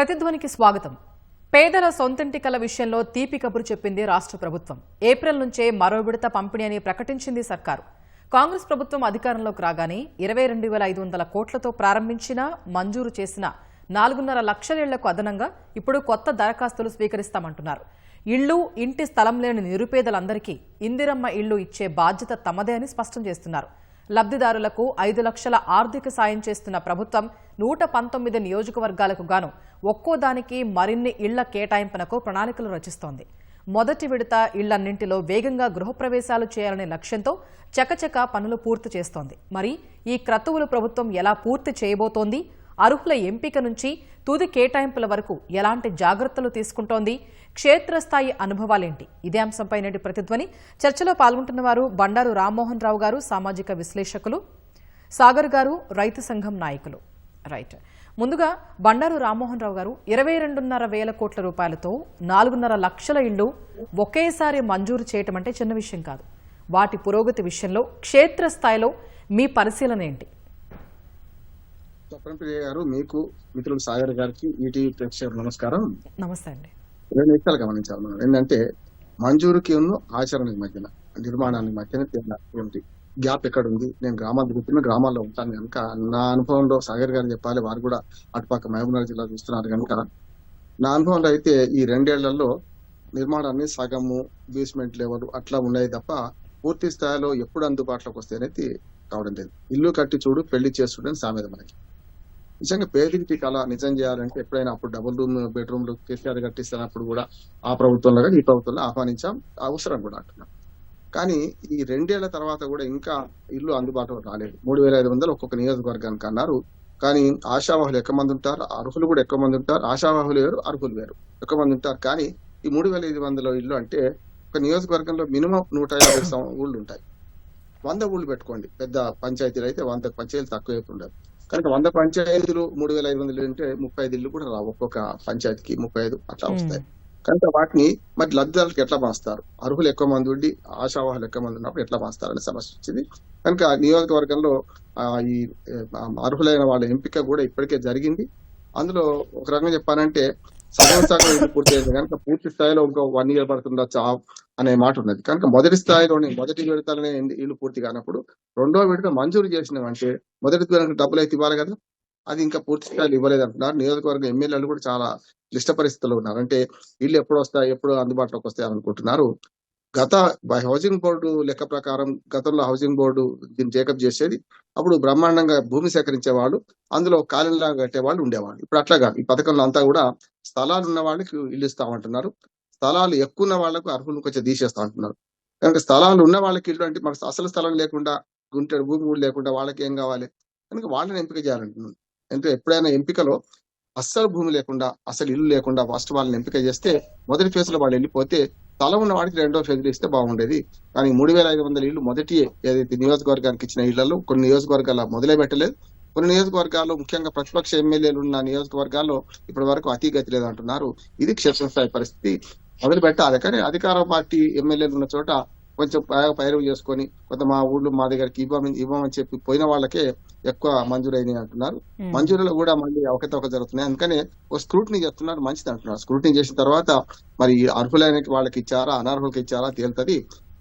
ప్రతిధ్వనికి స్వాగతం. పేదల సొంతింటి కల విషయంలో తీపి కబురు చెప్పింది రాష్ట్ర ప్రభుత్వం. ఏప్రిల్ నుంచే మరో విడత పంపిణీ అని ప్రకటించింది సర్కారు. కాంగ్రెస్ ప్రభుత్వం అధికారంలోకి రాగానే 22,500 కోట్లతో ప్రారంభించిన మంజూరు చేసిన 4.5 లక్షల ఇళ్లకు అదనంగా ఇప్పుడు కొత్త దరఖాస్తులు స్వీకరిస్తామంటున్నారు. ఇళ్లు, ఇంటి స్థలం లేని నిరుపేదలందరికీ ఇందిరమ్మ ఇళ్లు ఇచ్చే బాధ్యత తమదే అని స్పష్టం చేస్తున్నారు. లబ్ధిదారులకు 5 లక్షల ఆర్థిక సాయం చేస్తున్న ప్రభుత్వం 119 నియోజకవర్గాలకు గాను ఒక్కోదానికి మరిన్ని ఇళ్ల కేటాయింపునకు ప్రణాళికలు రచిస్తోంది. మొదటి విడత ఇళ్లన్నింటిలో వేగంగా గృహప్రవేశాలు చేయాలనే లక్ష్యంతో చకచక పనులు పూర్తి చేస్తోంది. మరి ఈ క్రతువులు ప్రభుత్వం ఎలా పూర్తి చేయబోతోంది? అర్హుల ఎంపిక నుంచి తుది కేటాయింపుల వరకు ఎలాంటి జాగ్రత్తలు తీసుకుంటోంది? క్షేత్రస్థాయి అనుభవాలేంటి? ఇదే అంశంపై నేటి ప్రతిధ్వని చర్చలో పాల్గొంటున్న వారు బండారు రామ్మోహన్ రావు గారు, సామాజిక విశ్లేషకులు, సాగర్ గారు, రైతు సంఘం నాయకులు. రైట్, ముందుగా బండారు రామ్మోహన్ రావు గారు, 22.5 కోట్ల రూపాయలతో 4.5 లక్షల ఇళ్లు ఒకేసారి మంజూరు చేయటం అంటే చిన్న విషయం కాదు. వాటి పురోగతి విషయంలో క్షేత్రస్థాయిలో మీ పరిశీలన ఏంటి? గారు, మీకు మిత్రులు సాగర్ గారికి, ఈటీవీ ప్రేక్షకులకు నమస్కారం. నమస్తే అండి. 2 విషయాలు గమనించాలి మనం. ఏంటంటే మంజూరుకి ఆచరణకి మధ్యన, నిర్మాణానికి మధ్యన ఏమిటి గ్యాప్ ఎక్కడ ఉంది? నేను గ్రామాలు తిరుగుతున్న, గ్రామాల్లో ఉంటాను కనుక నా అనుభవంలో సాగర్ గారు చెప్పాలి, వారు కూడా అటుపక్క మహబూబ్నగర్ జిల్లా చూస్తున్నారు కనుక నా అనుభవంలో అయితే ఈ 2 ఏళ్లలో నిర్మాణాన్ని సగము, బేస్మెంట్ లెవెల్ అట్లా ఉన్నాయి తప్ప పూర్తి స్థాయిలో ఎప్పుడు అందుబాటులోకి వస్తే అనేది కావడం లేదు. ఇల్లు కట్టి చూడు, పెళ్లి చేస్తుడని సామెత మనకి. నిజంగా పేదింటి కళ నిజం చేయాలంటే ఎప్పుడైనా అప్పుడు డబుల్ రూమ్, బెడ్రూమ్లు కేసీఆర్ కట్టిస్తున్నప్పుడు కూడా ఆ ప్రభుత్వంలో కానీ ఈ ప్రభుత్వంలో ఆహ్వానించాం, అవసరం కూడా అంటున్నాం. కానీ ఈ 2 ఏళ్ల తర్వాత కూడా ఇంకా ఇల్లు అందుబాటులో రాలేదు. 3,500 ఒక్కొక్క నియోజకవర్గానికి అన్నారు. కానీ ఆశావాహులు ఎక్కువ మంది ఉంటారు, అర్హులు కూడా ఎక్కువ మంది ఉంటారు. ఆశావాహులు వేరు, అర్హులు వేరు, ఎక్కువ మంది ఉంటారు. కానీ ఈ 3,500 ఇల్లు అంటే ఒక నియోజకవర్గంలో మినిమం 150 ఊళ్ళు ఉంటాయి. 100 ఊళ్ళు పెట్టుకోండి. పెద్ద పంచాయతీలు అయితే 100 పంచాయతీలు తక్కువ ఉండదు. కనుక 100 పంచాయతీలు 3,500 అంటే 35 ఇల్లు కూడా రావు. ఒక్కొక్క పంచాయతీకి 35 అట్లా వస్తాయి. కనుక వాటిని మరి లబ్ధిదారులకు ఎట్లా మాస్తారు? అర్హులు ఎక్కువ మంది ఉండి ఆశావాహులు ఎక్కువ మంది ఉన్నప్పుడు ఎట్లా మాస్తారనే సమస్య వచ్చింది. కనుక నియోజకవర్గంలో ఈ అర్హులైన వాళ్ళ ఎంపిక కూడా ఇప్పటికే జరిగింది. అందులో ఒక రకంగా చెప్పాలంటే సగం ఇల్లు పూర్తి అయింది కనుక పూర్తి స్థాయిలో ఇంకో 1 year పడుతుండొచ్చు అనే మాట ఉన్నది. కనుక మొదటి విడతలనే ఇల్లు పూర్తి కానప్పుడు రెండో విడత మంజూరు చేసినామంటే మొదటి విడతకు డబ్బులు అయితే ఇవ్వాలి కదా. అది ఇంకా పూర్తి స్థాయిలో ఇవ్వలేదు అంటున్నారు. నియోజకవర్గ ఎమ్మెల్యేలు కూడా చాలా క్లిష్ట పరిస్థితుల్లో ఉన్నారు. అంటే ఇల్లు ఎప్పుడు వస్తాయి, ఎప్పుడు అందుబాటులోకి వస్తాయి అనుకుంటున్నారు. గత హౌసింగ్ బోర్డు లెక్క ప్రకారం గతంలో హౌసింగ్ బోర్డు దీన్ని టేకప్ చేసేది. అప్పుడు బ్రహ్మాండంగా భూమి సేకరించే వాళ్ళు, అందులో కాలనీలాగా కట్టే వాళ్ళు ఉండేవాళ్ళు. ఇప్పుడు అట్లా కాదు. ఈ పథకంలో అంతా కూడా స్థలాలు ఉన్న వాళ్ళకి ఇల్లు ఇస్తామంటున్నారు. స్థలాలు ఎక్కువ ఉన్న వాళ్లకు అర్హులు కొంచెం తీసేస్తా అంటున్నారు. కనుక స్థలాలు ఉన్న వాళ్ళకి ఇల్లు అంటే మనకు అసలు స్థలం లేకుండా, గుంటెడు భూమి కూడా లేకుండా వాళ్ళకి ఏం కావాలి? కనుక వాళ్ళని ఎంపిక చేయాలంటున్నాను. అంటే ఎప్పుడైనా ఎంపికలో అస్సలు భూమి లేకుండా, అసలు ఇల్లు లేకుండా ఫస్ట్ వాళ్ళని ఎంపిక చేస్తే మొదటి ఫేజ్ లో వాళ్ళు వెళ్ళిపోతే స్థలం ఉన్న వాడికి రెండో ఫేజ్ ఇస్తే బాగుండేది. కానీ 3,500 ఇల్లు మొదటి ఏదైతే నియోజకవర్గానికి ఇచ్చిన ఇళ్లలో కొన్ని నియోజకవర్గాల మొదలే పెట్టలేదు. కొన్ని నియోజకవర్గాల్లో ముఖ్యంగా ప్రతిపక్ష ఎమ్మెల్యేలు ఉన్న నియోజకవర్గాల్లో ఇప్పటి వరకు అతిగతి లేదంటున్నారు. ఇది క్షేత్రస్థాయి పరిస్థితి. మొదలు పెట్టాలి. కానీ అధికార పార్టీ ఎమ్మెల్యేలు ఉన్న చోట కొంచెం పైరవి చేసుకొని కొంత మా ఊళ్ళో మా దగ్గరికి ఇవ్వమని చెప్పి పోయిన వాళ్ళకే ఎక్కువ మంజూరైనవి అంటున్నారు. మంజూరులో కూడా మళ్ళీ అవకతవక జరుగుతున్నాయి. అందుకనే ఒక స్క్రూటినీ చేస్తున్నారు, మంచిది అంటున్నారు. స్క్రూటినీ చేసిన తర్వాత మరి అర్హులైన వాళ్ళకి ఇచ్చారా, అనర్హులకి ఇచ్చారా తేలుతుంది.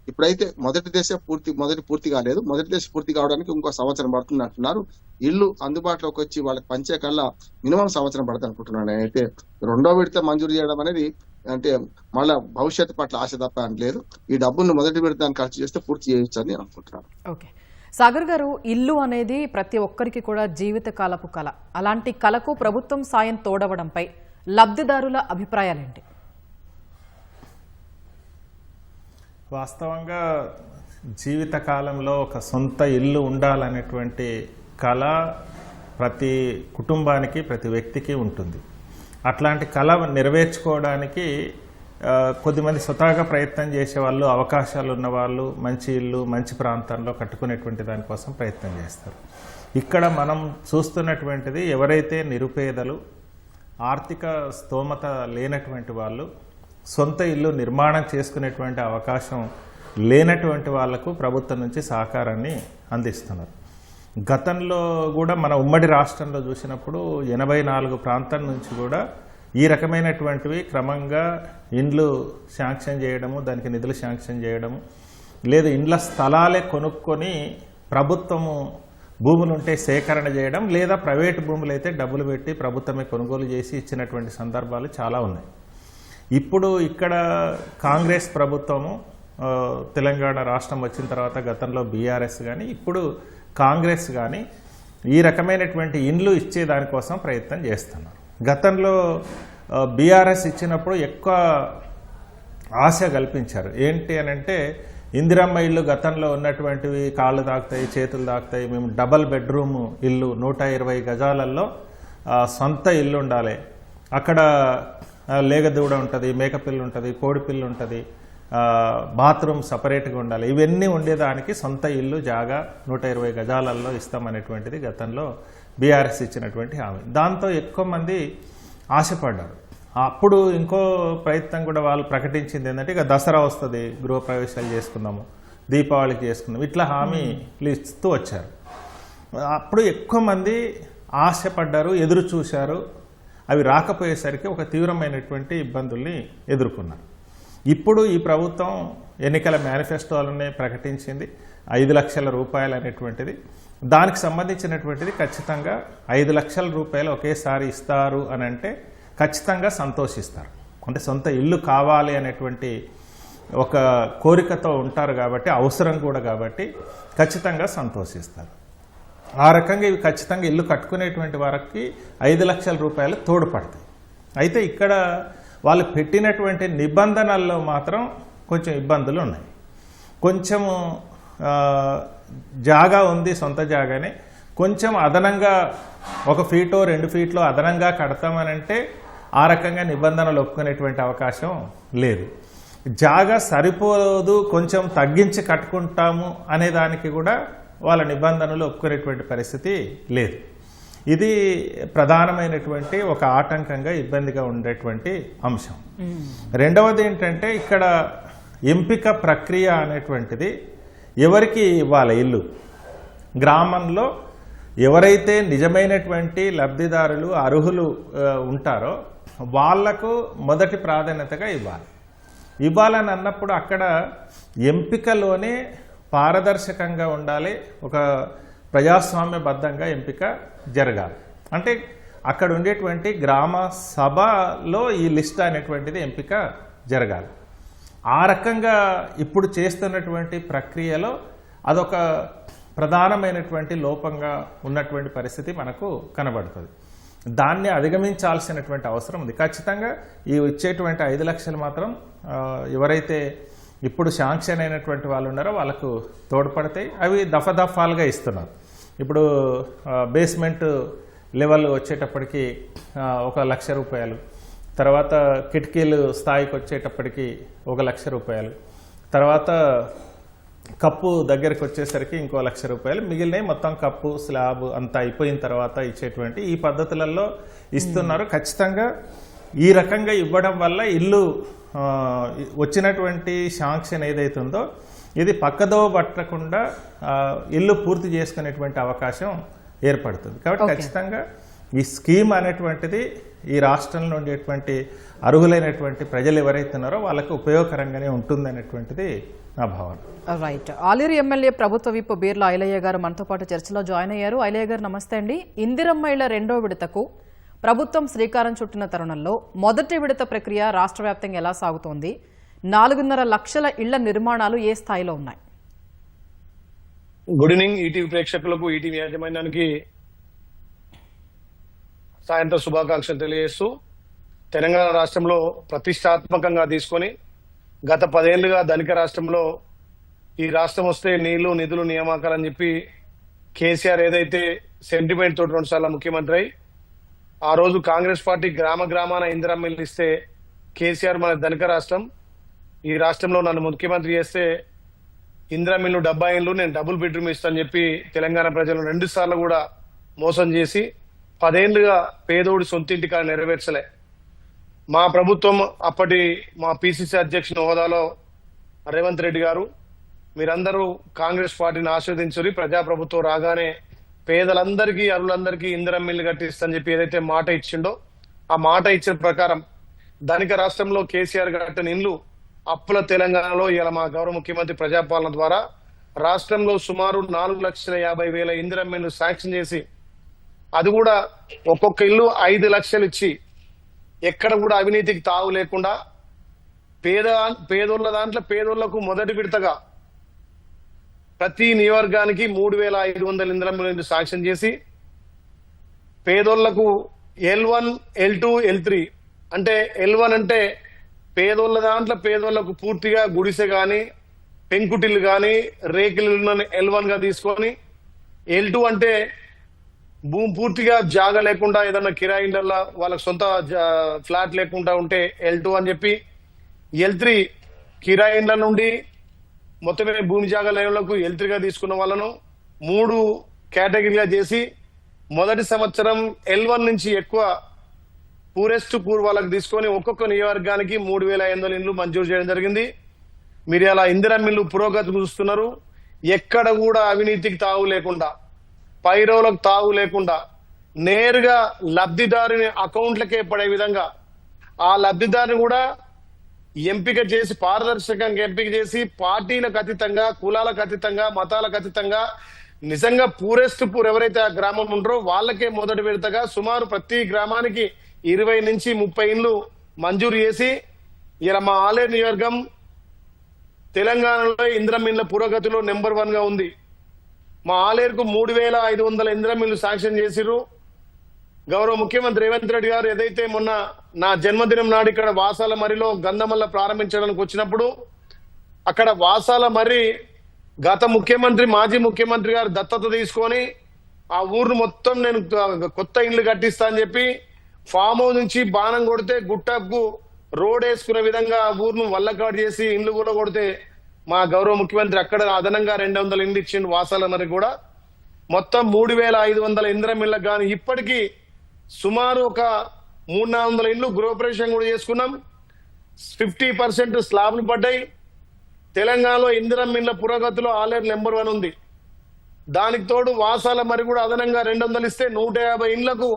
ఇప్పుడైతే మొదటి దశ పూర్తి కాలేదు. మొదటి దశ పూర్తి కావడానికి ఇంకో సంవత్సరం పడుతుంది అంటున్నారు. ఇల్లు అందుబాటులోకి వచ్చి వాళ్ళకి పంచే కల్లా మినిమం సంవత్సరం పడుతుంది అనుకుంటున్నాను. అయితే రెండో విడత మంజూరు చేయడం అనేది అంటే మళ్ళా భవిష్యత్తు పట్ల ఆశ తప్ప అని లేదు. ఈ డబ్బును మొదటి విడత ఖర్చు చేస్తే పూర్తి చేయొచ్చు అని అనుకుంటున్నాను. ఓకే, సాగర్ గారు, ఇల్లు అనేది ప్రతి ఒక్కరికి కూడా జీవితకాలపు కళ. అలాంటి కళకు ప్రభుత్వం సాయం తోడవడంపై లబ్ధిదారుల అభిప్రాయాలేంటి? వాస్తవంగా జీవితకాలంలో ఒక సొంత ఇల్లు ఉండాలనేటువంటి కళ ప్రతి కుటుంబానికి, ప్రతి వ్యక్తికి ఉంటుంది. అట్లాంటి కళ నెరవేర్చుకోవడానికి కొద్దిమంది స్వతహాగా ప్రయత్నం చేసేవాళ్ళు, అవకాశాలు ఉన్నవాళ్ళు మంచి ఇల్లు, మంచి ప్రాంతంలో కట్టుకునేటువంటి దానికోసం ప్రయత్నం చేస్తారు. ఇక్కడ మనం చూస్తున్నటువంటిది ఎవరైతే నిరుపేదలు, ఆర్థిక స్తోమత లేనటువంటి వాళ్ళు, సొంత ఇల్లు నిర్మాణం చేసుకునేటువంటి అవకాశం లేనటువంటి వాళ్లకు ప్రభుత్వం నుంచి సహకారాన్ని అందిస్తున్నారు. గతంలో కూడా మన ఉమ్మడి రాష్ట్రంలో చూసినప్పుడు 84 ప్రాంతం నుంచి కూడా ఈ రకమైనటువంటివి క్రమంగా ఇండ్లు శాంక్షన్ చేయడము, దానికి నిధులు శాంక్షన్ చేయడము, లేదు ఇండ్ల స్థలాలే కొనుక్కొని ప్రభుత్వము భూములు ఉంటే సేకరణ చేయడం, లేదా ప్రైవేటు భూములు అయితే డబ్బులు పెట్టి ప్రభుత్వమే కొనుగోలు చేసి ఇచ్చినటువంటి సందర్భాలు చాలా ఉన్నాయి. ఇప్పుడు ఇక్కడ కాంగ్రెస్ ప్రభుత్వము తెలంగాణ రాష్ట్రం వచ్చిన తర్వాత గతంలో బీఆర్ఎస్ కానీ ఇప్పుడు కాంగ్రెస్ కానీ ఈ రకమైనటువంటి ఇండ్లు ఇచ్చే దానికోసం ప్రయత్నం చేస్తున్నారు. గతంలో బీఆర్ఎస్ ఇచ్చినప్పుడు ఎక్కువ ఆశ కల్పించారు. ఏంటి అని అంటే ఇందిరమ్మ ఇల్లు గతంలో ఉన్నటువంటివి కాళ్ళు తాకుతాయి, చేతులు తాకుతాయి, మేము డబల్ బెడ్రూమ్ ఇల్లు 120 గజాలలో సొంత ఇల్లు ఉండాలి, అక్కడ లేగదూడ ఉంటుంది, మేకపిల్లు ఉంటుంది, కోడిపిల్లు ఉంటుంది, బాత్రూమ్ సపరేట్గా ఉండాలి, ఇవన్నీ ఉండేదానికి సొంత ఇల్లు జాగా 120 గజాలలో ఇస్తామనేటువంటిది గతంలో బీఆర్ఎస్ ఇచ్చినటువంటి హామీ. దాంతో ఎక్కువ మంది ఆశపడ్డారు. అప్పుడు ఇంకో ప్రయత్నం కూడా వాళ్ళు ప్రకటించింది ఏంటంటే ఇక దసరా వస్తుంది, గృహప్రవేశాలు చేసుకుందాము, దీపావళికి చేసుకుందాం, ఇట్లా హామీలు ఇస్తూ వచ్చారు. అప్పుడు ఎక్కువ మంది ఆశపడ్డారు, ఎదురు చూశారు. అవి రాకపోయేసరికి ఒక తీవ్రమైనటువంటి ఇబ్బందుల్ని ఎదుర్కొన్నారు. ఇప్పుడు ఈ ప్రభుత్వం ఎన్నికల మేనిఫెస్టోలోనే ప్రకటించింది 5 లక్షల రూపాయలు అనేటువంటిది. దానికి సంబంధించినటువంటిది ఖచ్చితంగా 5 లక్షల రూపాయలు ఒకేసారి ఇస్తారు అని అంటే ఖచ్చితంగా సంతోషిస్తారు. అంటే సొంత ఇల్లు కావాలి అనేటువంటి ఒక కోరికతో ఉంటారు కాబట్టి, అవసరం కూడా కాబట్టి ఖచ్చితంగా సంతోషిస్తారు. ఆ రకంగా ఇవి ఖచ్చితంగా ఇల్లు కట్టుకునేటువంటి వారికి 5 లక్షల రూపాయలు తోడ్పడతాయి. అయితే ఇక్కడ వాళ్ళు పెట్టినటువంటి నిబంధనల్లో మాత్రం కొంచెం ఇబ్బందులు ఉన్నాయి. కొంచెము జాగా ఉంది, సొంత జాగానే, కొంచెం అదనంగా 1 ఫీటో 2 ఫీట్లో అదనంగా కడతామనంటే ఆ రకంగా నిబంధనలు ఒప్పుకునేటువంటి అవకాశం లేదు. జాగా సరిపోదు, కొంచెం తగ్గించి కట్టుకుంటాము అనే దానికి కూడా వాళ్ళ నిబంధనలు ఒప్పుకునేటువంటి పరిస్థితి లేదు. ఇది ప్రధానమైనటువంటి ఒక ఆటంకంగా, ఇబ్బందిగా ఉండేటువంటి అంశం. రెండవది ఏంటంటే ఇక్కడ ఎంపిక ప్రక్రియ అనేటువంటిది ఎవరికి ఇవ్వాలి ఇల్లు, గ్రామంలో ఎవరైతే నిజమైనటువంటి లబ్ధిదారులు అర్హులు ఉంటారో వాళ్లకు మొదటి ప్రాధాన్యతగా ఇవ్వాలని అన్నప్పుడు అక్కడ ఎంపికలోనే పారదర్శకంగా ఉండాలి, ఒక ప్రజాస్వామ్యబద్ధంగా ఎంపిక జరగాలి. అంటే అక్కడ ఉండేటువంటి గ్రామ సభలో ఈ లిస్ట్ అనేటువంటిది ఎంపిక జరగాలి. ఆ రకంగా ఇప్పుడు చేస్తున్నటువంటి ప్రక్రియలో అదొక ప్రధానమైనటువంటి లోపంగా ఉన్నటువంటి పరిస్థితి మనకు కనబడుతుంది. దాన్ని అధిగమించాల్సినటువంటి అవసరం ఉంది. ఖచ్చితంగా ఈ ఇచ్చేటువంటి 5 లక్షలు మాత్రం ఎవరైతే ఇప్పుడు శాంక్షన్ అయినటువంటి వాళ్ళు ఉన్నారో వాళ్ళకు తోడ్పడతాయి. అవి దఫాలుగా ఇస్తున్నారు. ఇప్పుడు బేస్మెంట్ లెవెల్ వచ్చేటప్పటికి 1 లక్ష రూపాయలు, తర్వాత కిటికీలు స్థాయికి వచ్చేటప్పటికి 1 లక్ష రూపాయలు, తర్వాత కప్పు దగ్గరికి వచ్చేసరికి ఇంకో 1 లక్ష రూపాయలు, మిగిలినవి మొత్తం కప్పు స్లాబ్ అంతా అయిపోయిన తర్వాత ఇచ్చేటువంటి ఈ పద్ధతులలో ఇస్తున్నారు. ఖచ్చితంగా ఈ రకంగా ఇవ్వడం వల్ల ఇల్లు వచ్చినటువంటి శాంక్షన్ ఏదైతుందో ఇది పక్కదో పట్టకుండా ఇల్లు పూర్తి చేసుకునేటువంటి అవకాశం ఏర్పడుతుంది. కాబట్టి ఖచ్చితంగా ఈ స్కీమ్ అనేటువంటిది ఈ రాష్ట్రంలో ఉండేటువంటి అర్హులైనటువంటి ప్రజలు ఎవరైతే ఉన్నారో వాళ్ళకు ఉపయోగకరంగానే ఉంటుంది అనేటువంటిది నా భావన. రైట్. ఆలేరు ఎమ్మెల్యే ప్రభుత్వ విప్ బీర్లా ఐలయ్య గారు మనతో పాటు చర్చలో జాయిన్ అయ్యారు. ఐలయ్య గారు నమస్తే అండి. ఇందిరమ్మ ఇళ్ల 2వ విడతకు ప్రభుత్వం శ్రీకారం చుట్టిన తరుణంలో మొదటి విడత ప్రక్రియ రాష్ట్ర వ్యాప్తంగా ఎలా సాగుతోంది? 4.5 లక్షల ఇళ్ల నిర్మాణాలు ఏ స్థాయిలో ఉన్నాయి? గుడ్ ఈవినింగ్ ఈటీవీ ప్రేక్షకులకు, ఈటీవీ యాజమాన్యానికి సాయంత్రం శుభాకాంక్షలు తెలియజేస్తూ, తెలంగాణ రాష్ట్రంలో ప్రతిష్టాత్మకంగా తీసుకొని గత 10 ఏళ్లుగా ధనిక రాష్ట్రంలో ఈ రాష్ట్రం వస్తే నీళ్లు నిధులు నియామకాలని చెప్పి కేసీఆర్ ఏదైతే సెంటిమెంట్ తోటి 2 సార్లు ముఖ్యమంత్రి అయి ఆ రోజు కాంగ్రెస్ పార్టీ గ్రామాన ఇందిరమ్మ ఇల్లు ఇస్తే కేసీఆర్ మన ధనిక రాష్ట్రం, ఈ రాష్ట్రంలో నన్ను ముఖ్యమంత్రి చేస్తే ఇందిరమ్మ ఇల్లు 70 ఏళ్ళు నేను డబుల్ బెడ్రూమ్ ఇస్తానని చెప్పి తెలంగాణ ప్రజలను 2 సార్లు కూడా మోసం చేసి 10 ఏళ్లుగా పేదోడి సొంతింటి కాడ నెరవేర్చలే. మా ప్రభుత్వం అప్పటి మా పిసిసి అధ్యక్షుని హోదాలో రేవంత్ రెడ్డి గారు, మీరందరూ కాంగ్రెస్ పార్టీని ఆస్వాదించుని, ప్రజాప్రభుత్వం రాగానే పేదలందరికీ అరులందరికీ ఇందిరమ్మ ఇల్లు కట్టిస్తానని చెప్పి ఏదైతే మాట ఇచ్చిండో ఆ మాట ఇచ్చిన ప్రకారం ధనిక రాష్ట్రంలో కేసీఆర్ కట్టిన ఇండ్లు అప్పుల తెలంగాణలో ఇలా మా గౌరవ ముఖ్యమంత్రి ప్రజాపాలన ద్వారా రాష్ట్రంలో సుమారు 4,50,000 ఇందిరమ్మ ఇల్లు శాంక్షన్ చేసి అది కూడా ఒక్కొక్క ఇల్లు 5 లక్షలు ఇచ్చి ఎక్కడ కూడా అవినీతికి తావు లేకుండా పేదోళ్ళ దాంట్లో పేదోళ్లకు మొదటి విడతగా ప్రతి నియోజకవర్గానికి 3,500 ఇందిరమ్మ ఇల్లు శాంక్షన్ చేసి పేదోళ్లకు L1, L2, L3 అంటే L1 అంటే పేదోళ్ళ దాంట్లో పేదోళ్లకు పూర్తిగా గుడిసె గాని పెంకుటిల్లు గాని రేకులు L1 గా తీసుకొని, L2 అంటే భూమి పూర్తిగా జాగా లేకుండా ఏదన్నా కిరాయి ఇళ్ళల్లో వాళ్ళకి సొంత ఫ్లాట్ లేకుండా ఉంటే L2 అని చెప్పి, L3 కిరాయి ఇళ్ళ నుండి మొత్తమే భూమి జాగా లేనులకు L3 గా తీసుకున్న వాళ్ళను 3 కేటగిరీగా చేసి మొదటి సంవత్సరం L1 నుంచి ఎక్కువ పూరెస్ట్ పూర్ వాళ్ళకి తీసుకొని ఒక్కొక్క నియోజకవర్గానికి 3,500 ఇండ్లు మంజూరు చేయడం జరిగింది. మీరు అలా ఇందిరమ్మ ఇల్లు పురోగతి చూస్తున్నారు. ఎక్కడ కూడా అవినీతికి తావు లేకుండా, పైరోలకు తావు లేకుండా నేరుగా లబ్ధిదారుని అకౌంట్లకే పడే విధంగా ఆ లబ్ధిదారుని కూడా ఎంపిక చేసి పారదర్శకంగా ఎంపిక చేసి పార్టీలకు అతీతంగా, కులాలకు అతీతంగా, మతాలకు అతీతంగా నిజంగా పూరెస్ట్ పూర్ ఎవరైతే ఆ గ్రామం ఉంటారో వాళ్ళకే మొదటి విడతగా సుమారు ప్రతి గ్రామానికి 20 నుంచి 30 ఇండ్లు మంజూరు చేసి ఇలా మా ఆలేరు నియోజకవర్గం తెలంగాణలో ఇందిరమ్మ ఇండ్ల పురోగతిలో నెంబర్ 1 గా ఉంది. మా ఆలేరుకు 3,500 ఇందిరమ్మ ఇల్లు శాంక్షన్ చేసిర్రు. గౌరవ ముఖ్యమంత్రి రేవంత్ రెడ్డి గారు ఏదైతే మొన్న నా జన్మదినం నాడు ఇక్కడ వాసాల మర్రిలో గంధమల్ల ప్రారంభించడానికి వచ్చినప్పుడు అక్కడ వాసాల మర్రి గత ముఖ్యమంత్రి మాజీ ముఖ్యమంత్రి గారు దత్తత తీసుకొని ఆ ఊరును మొత్తం నేను కొత్త ఇండ్లు కట్టిస్తా అని చెప్పి ఫామ్ హౌస్ నుంచి బాణం కొడితే గుట్టకు రోడ్ వేసుకునే విధంగా ఆ ఊరును వల్లకాడు చేసి ఇండ్లు కూడా కొడితే మా గౌరవ ముఖ్యమంత్రి అక్కడ అదనంగా 200 ఇండ్లు ఇచ్చిండు వాసాల మరి కూడా. మొత్తం 3,500 ఇందిరమ్మ ఇళ్ళకు కానీ ఇప్పటికీ సుమారు ఒక 300-400 ఇండ్లు గృహప్రవేశం కూడా చేసుకున్నాం. 50% స్లాబ్లు పడ్డాయి. తెలంగాణలో ఇందిరమ్మ ఇండ్ల పురోగతిలో ఆలేరు నెంబర్ 1 ఉంది. దానికి తోడు వాసాల మరి కూడా అదనంగా 200 ఇస్తే 150 ఇండ్లకు